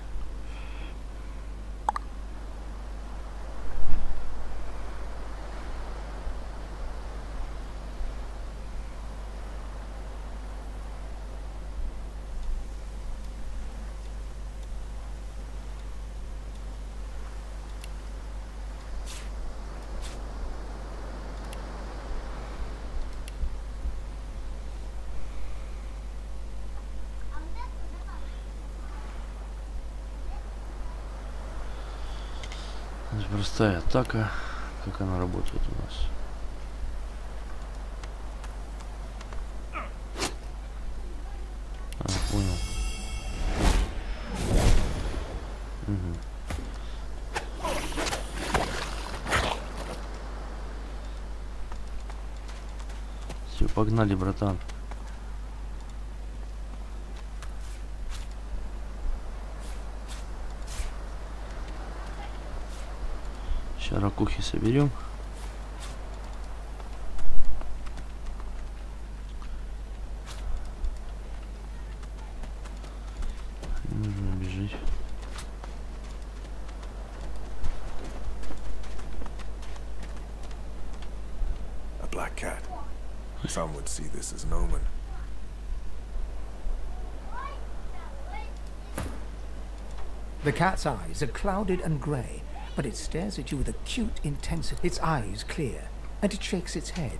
Простая атака, как она работает у нас. Понял. Все, погнали, братан. Сейчас ракухи соберем. Нужно бежать. A black cat. Some would see this as an omen. The cat's eyes are clouded and grey, but it stares at you with acute intensity. Its eyes clear, and it shakes its head.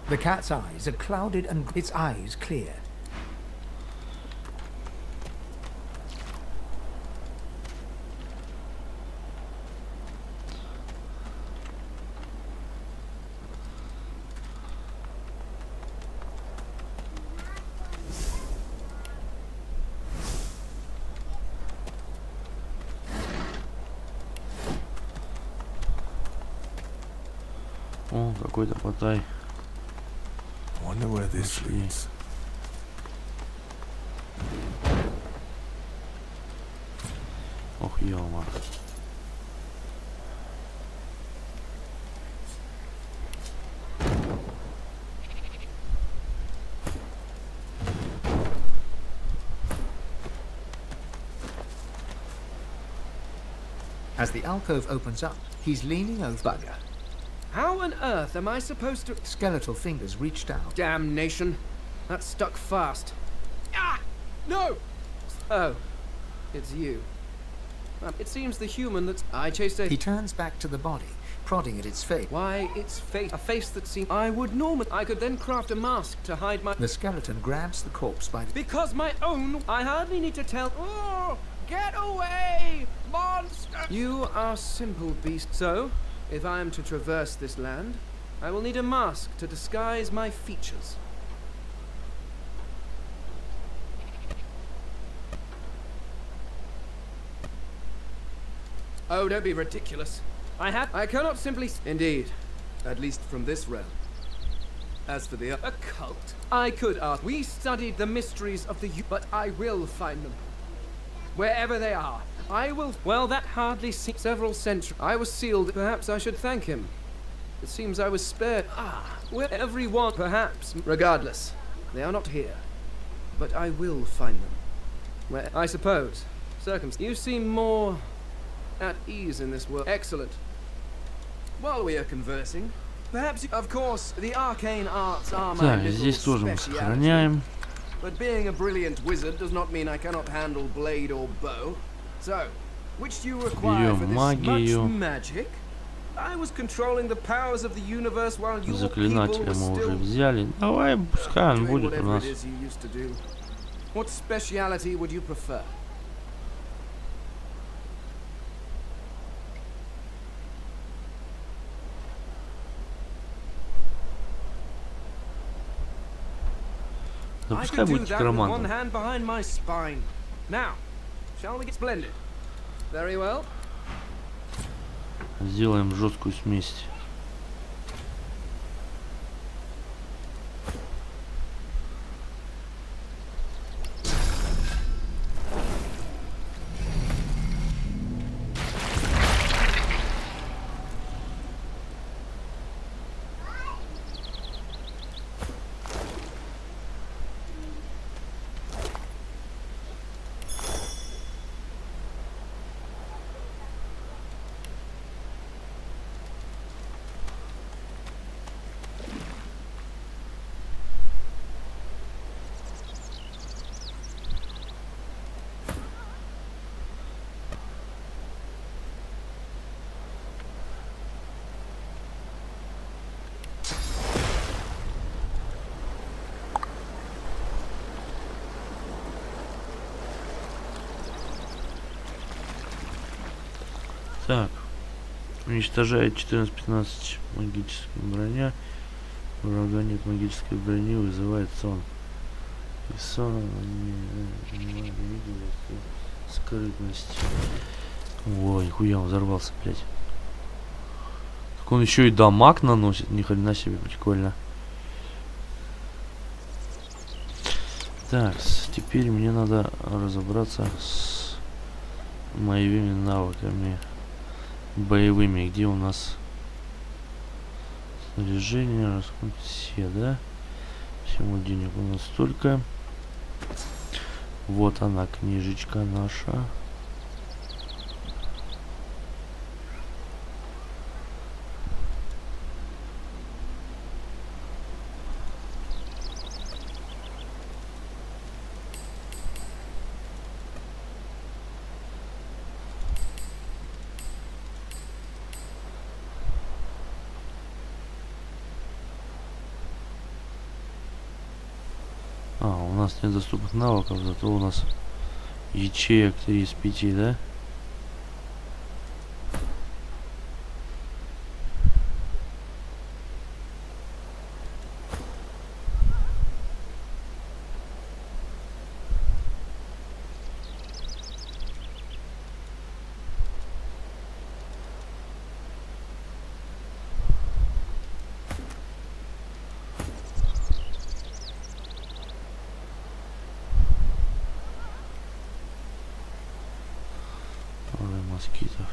The cat's eyes are clouded and its eyes clear. О, какой-то потай. Wonder where this leads. Ох, ё-ма. As the alcove opens up, he's leaning over bugger. How on earth am I supposed to... Skeletal fingers reached out. Damnation. That's stuck fast. Ah! No! Oh. It's you. It seems the human that's... I chased a... He turns back to the body, prodding at its face. Why, its face. A face that seems... I would normally... I could then craft a mask to hide my... The skeleton grabs the corpse by the... Because my own... I hardly need to tell... Oh! Get away! Monster! You are simple beast. So, if I am to traverse this land, I will need a mask to disguise my features. Oh, don't be ridiculous. I cannot simply... Indeed. At least from this realm. As for the occult, I could ask. We studied the mysteries of the... But I will find them. Wherever they are, I will... Well, that hardly seems... Several centuries. I was sealed. Perhaps I should thank him. It seems I was spared. Ah, well, everyone... Perhaps. Regardless, they are not here. But I will find them. Where... I suppose. You seem more... at ease in this world. Excellent. While we are conversing, perhaps you... Of course, the arcane arts are my little speciality. But being a brilliant wizard does not mean I cannot handle blade or bow. So, which do you require for this much magic? I was controlling the powers of the universe while you Заклинателя мы уже взяли. Давай, пускай он будет у нас. What speciality would you prefer? Да пускай будет некромантом. Сделаем жесткую смесь. Так, уничтожает 14-15 магическая броня. Врага нет магической брони, вызывает сон. И сон скрытность. Ой, нихуя, он взорвался, блядь. Так он еще и дамаг наносит, ни хрена себе, прикольно. Так, теперь мне надо разобраться с моими навыками боевыми. Где у нас снаряжение, расход все, да? Всему денег у нас столько. Вот она, книжечка наша. У нас нет доступных навыков, зато у нас ячеек 3 из 5, да? Москитов.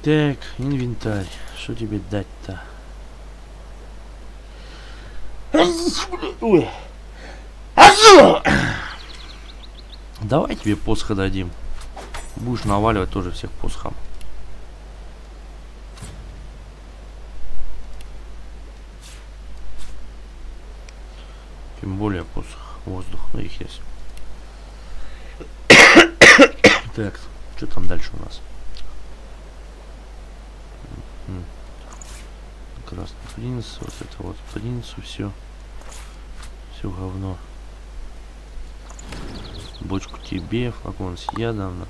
Так, инвентарь. Что тебе дать-то? Ой. Давай тебе посох дадим. Будешь наваливать тоже всех посохом. Тем более посох. Воздух на их есть. Так, что там дальше у нас? Красный принц. Вот это вот принцу все. Все говно. Бочку тебе, флакон с ядом.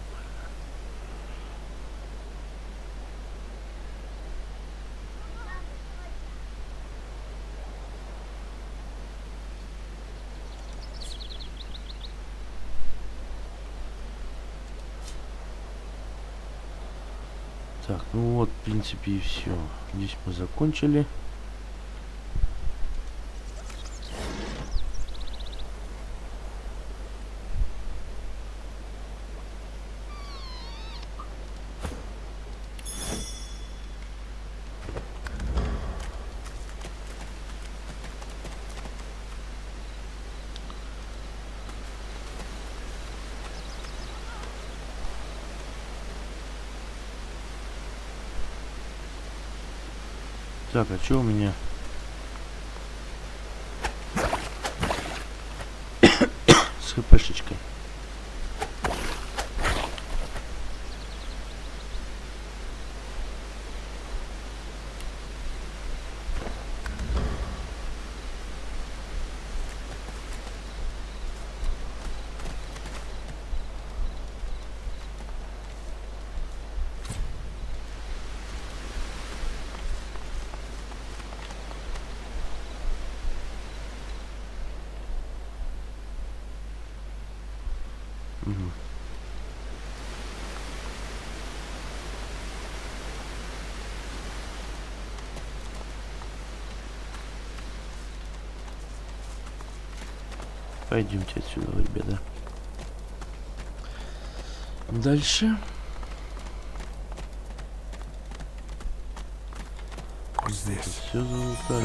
Так, ну вот, в принципе, и все. Здесь мы закончили. Так, а что у меня? С хпшечкой. Угу. Пойдемте отсюда, ребята. Дальше. Все залутали.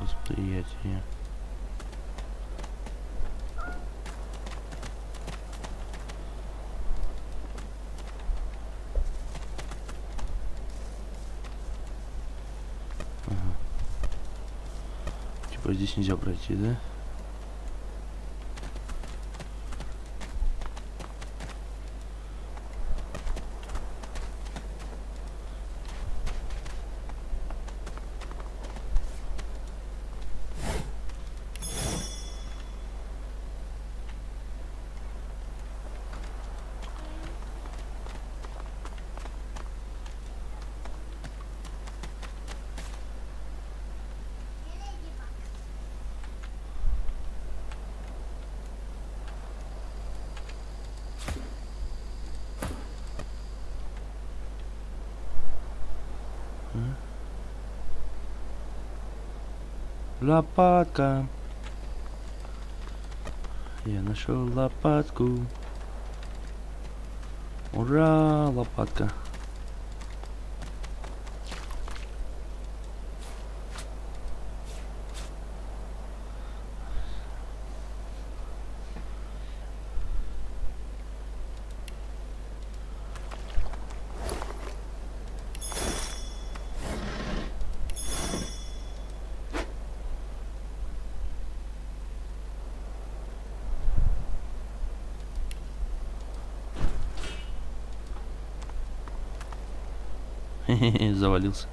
Восприятие. Ага. Типа здесь нельзя пройти, да? Лопатка. Я нашел лопатку. Ура, лопатка. Завалился.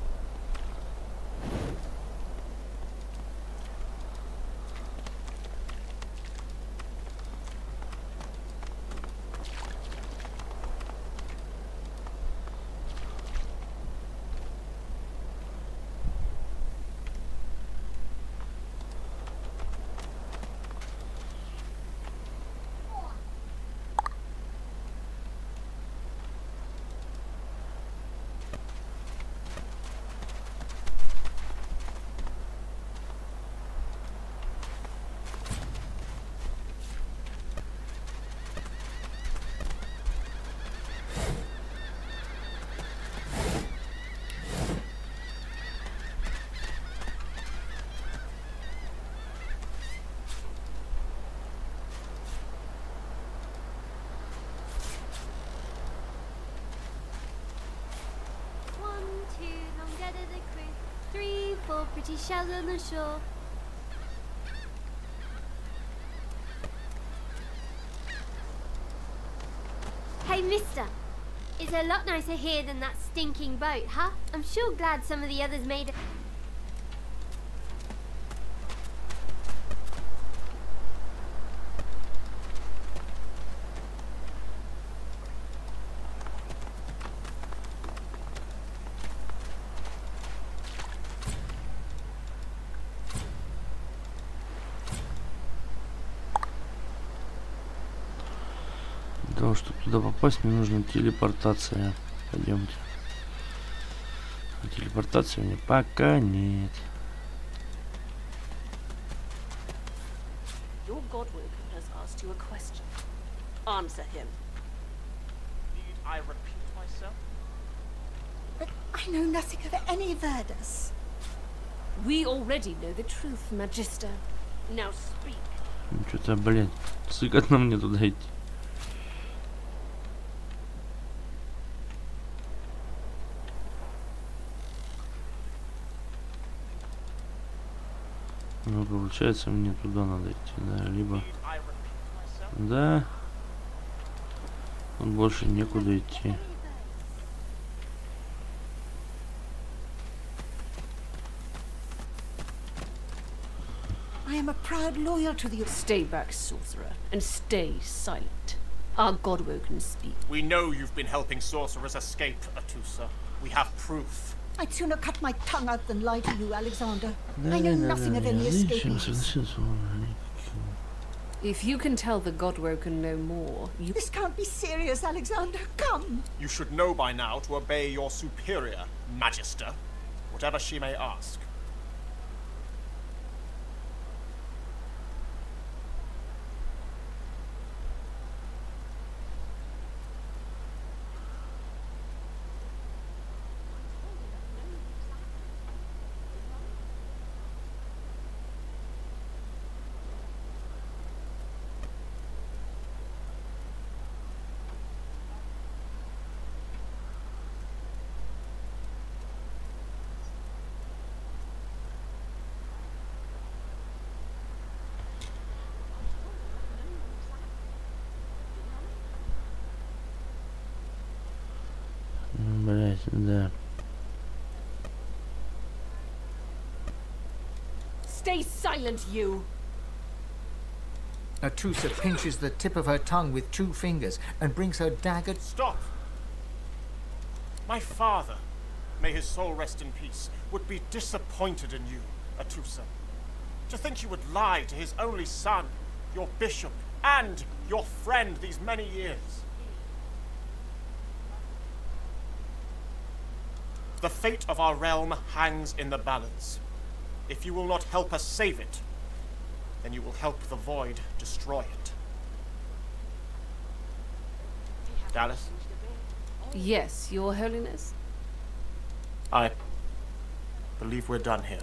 Pretty shells on the shore. Hey, mister. It's a lot nicer here than that stinking boat, huh? I'm sure glad some of the others made it. Для того, чтобы туда попасть, мне нужна телепортация. Пойдемте. А телепортации у меня пока нет. Your godwoman has asked you a question. Answer him. Need I repeat myself? But I know nothing of any Verdus. We already know the truth, Magister. Now speak. Что-то, блядь, сыкотно мне туда идти. Ну, получается, мне туда надо идти, да, либо... Да. Тут больше некуда идти. I am a proud loyal to the... Stay back, sorcerer, and stay silent. Our godwoman can speak. We know you've been helping sorcerers escape, Atusa. We have proof. I'd sooner cut my tongue out than lie to you, Alexander. I know nothing of any escaping. If you can tell the Godwoken no more, you... This can't be serious, Alexander. Come! You should know by now to obey your superior, Magister, whatever she may ask. Блять, да. Stay silent, you! Atrusa pinches the tip of her tongue with 2 fingers and brings her dagger... Stop! My father, may his soul rest in peace, would be disappointed in you, Atrusa. To think you would lie to his only son, your bishop, and your friend these many years. The fate of our realm hangs in the balance. If you will not help us save it, then you will help the void destroy it. Dallas? Yes, Your Holiness? I believe we're done here.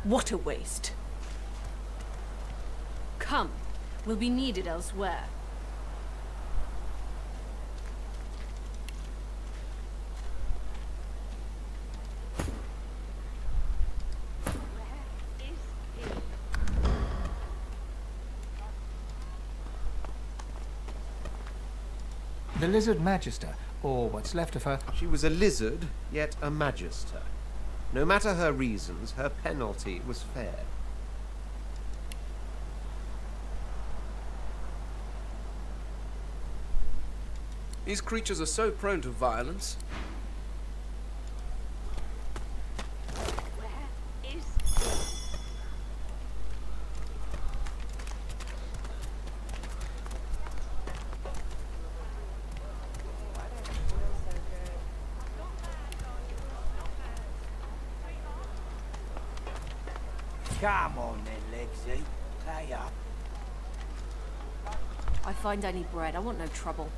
What a waste. Come, we'll be needed elsewhere. The lizard magister, or what's left of her... She was a lizard, yet a magister. No matter her reasons, her penalty was fair. These creatures are so prone to violence. Come on then, Legsy. Pay up. I find only bread. I want no trouble.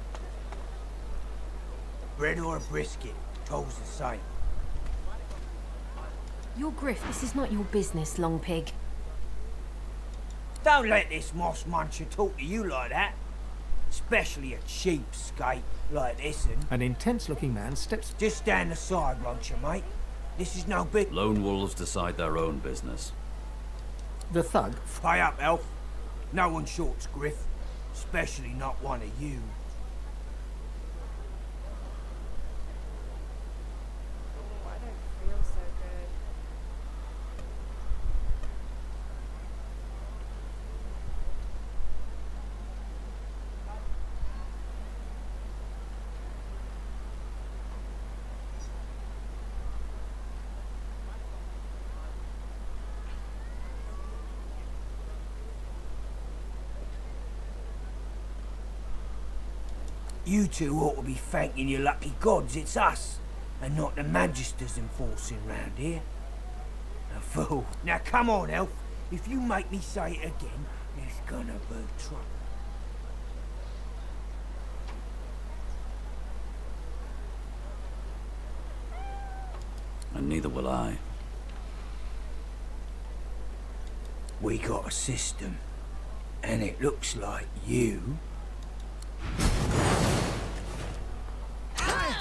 Bread or a brisket, toll's the same. Your griff, this is not your business, long pig. Don't let this moss muncher talk to you like that. Especially a cheapskate like this one. An intense-looking man steps... Just stand aside, luncher, mate. This is no big... Lone wolves decide their own business. The thug... Pay up, elf. No one shorts griff. Especially not one of you. You two ought to be thanking your lucky gods it's us, and not the magisters enforcing round here. A fool. Now come on, elf. If you make me say it again, there's gonna be trouble. And neither will I. We got a system, and it looks like you...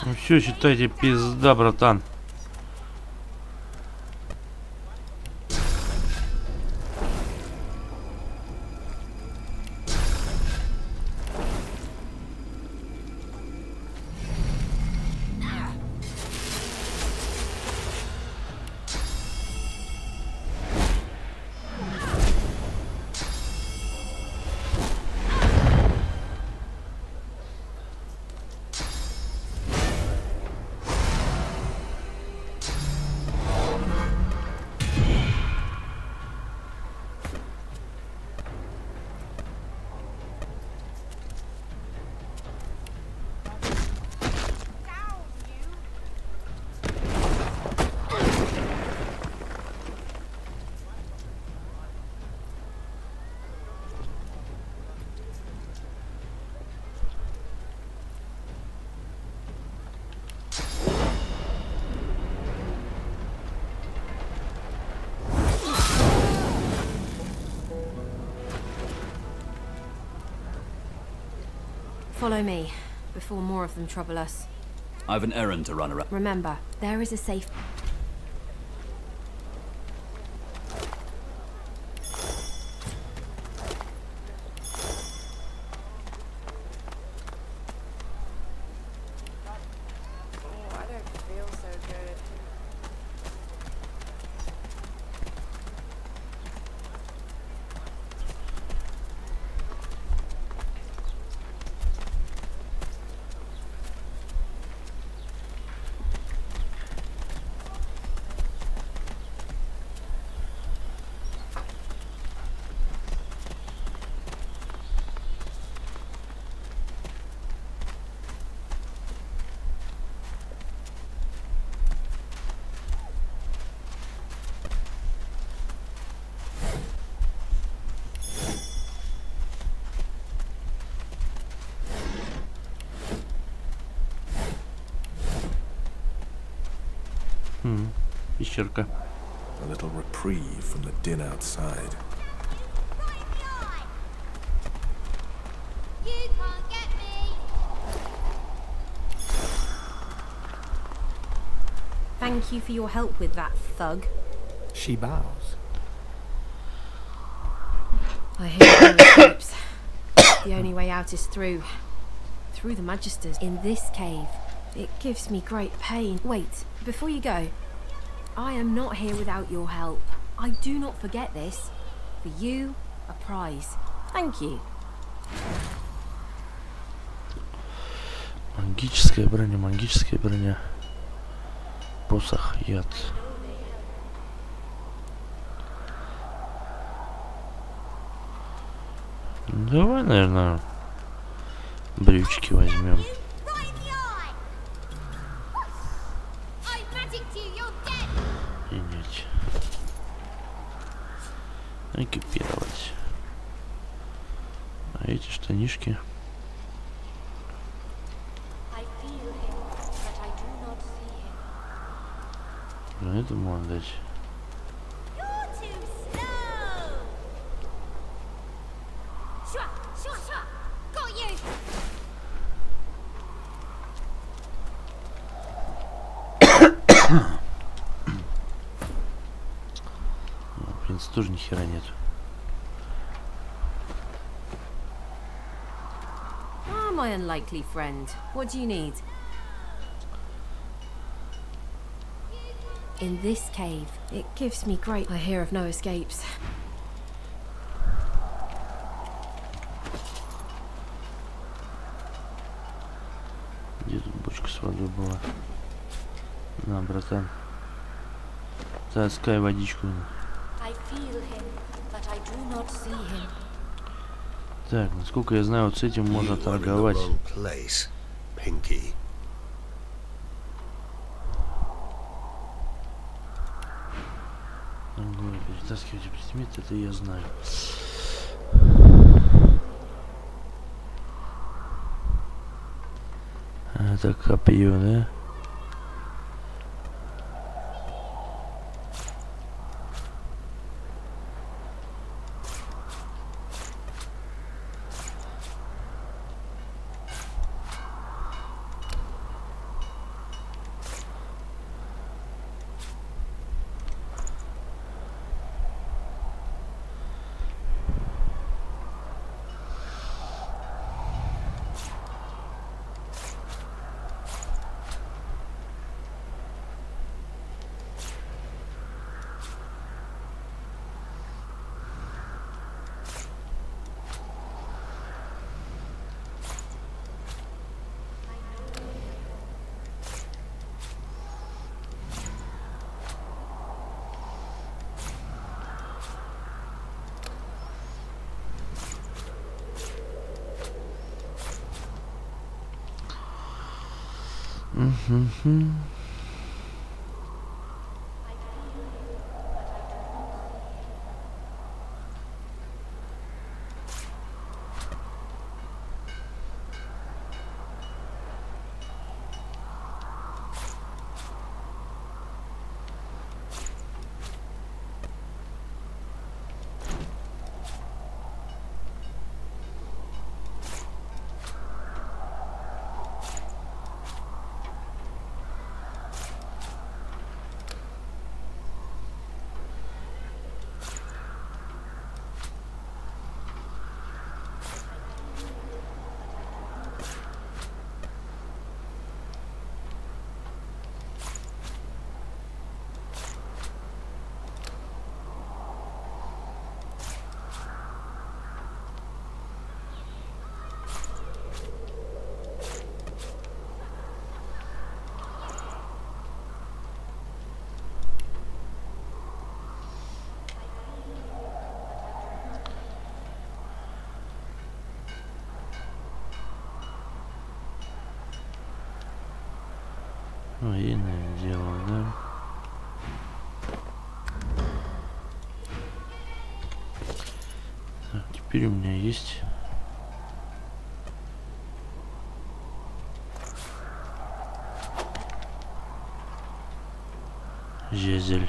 Ну все, считайте, пизда, братан. Follow me, before more of them trouble us. I've an errand to run around. Remember, there is a safe... Пещерка. A little reprieve from the din outside. You can't get me. Thank you for your help with that, thug. She bows. I hear no escapes. The only way out is through the Magisters. In this cave, it gives me great pain. Wait, before you go, I am not here without your help. I do not forget this. For you, a prize. Thank you. Магическая броня, магическая броня. Посох, яд. Давай, наверное, брючки возьмем. Принять. Экипировать. А эти штанишки. Ну, это можно дать. Тоже ни хера нет. Ah, my unlikely friend. What do you need? In this cave, it gives me great... I hear of no escapes. Где тут бочка с водой была? На, братан. Таскай водичку. Так, насколько я знаю, вот с этим можно торговать. Перетаскивайте предметы, это я знаю. Это копье, да? Военное дело, да? Так, теперь у меня есть жезель.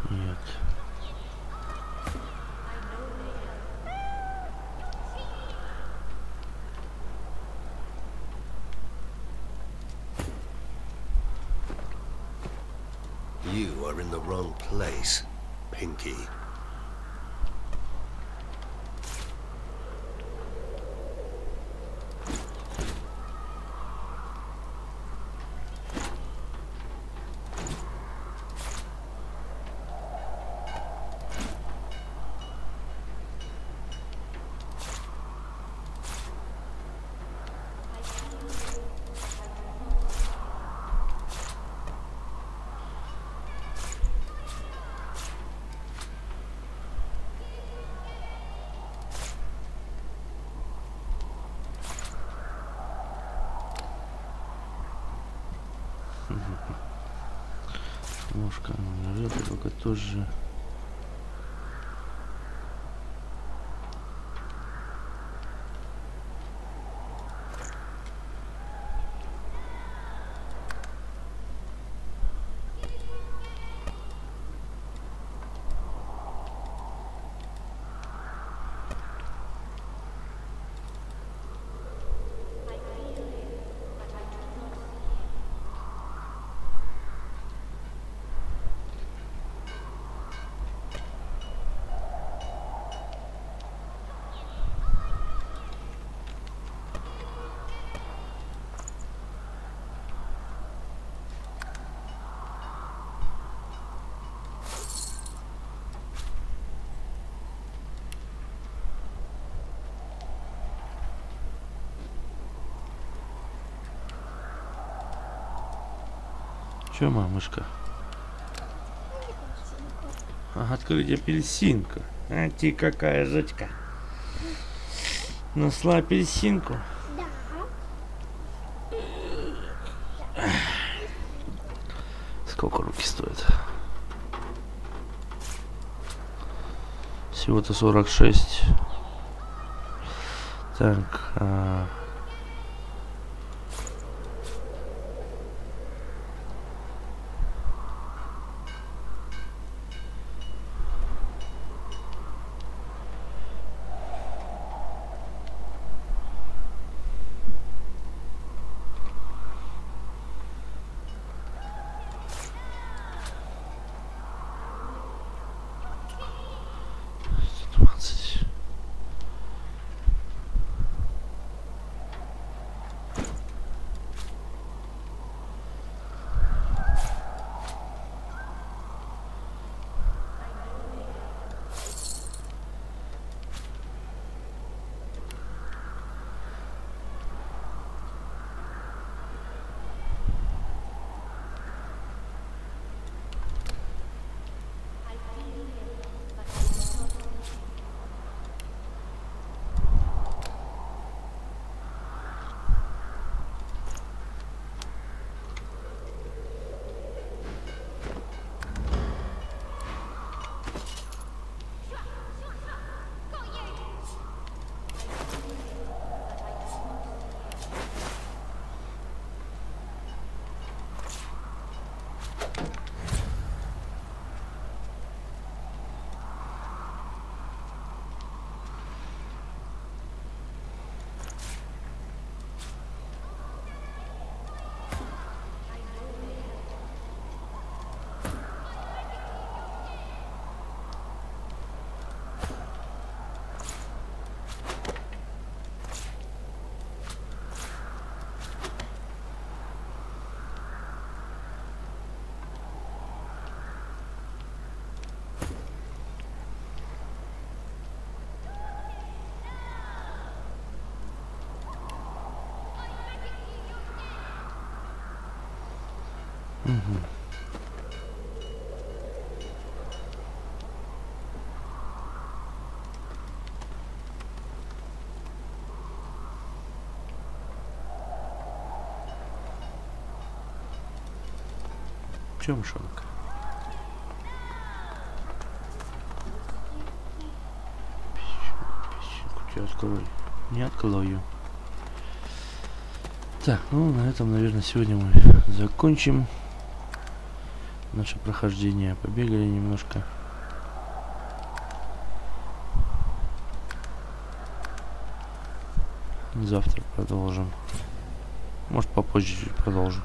Нет. You are in the wrong place, Pinky. Ножка наверх, только тоже. Че, мамушка? Открыть апельсинку. А ты какая жечка? Нашла апельсинку? Да. Сколько руки стоит? Всего-то 46. Так. Потемшенко. Пищенку открой. Не открою. Так, ну на этом, наверное, сегодня мы закончим наше прохождение. Побегали немножко. Завтра продолжим. Может, попозже продолжим.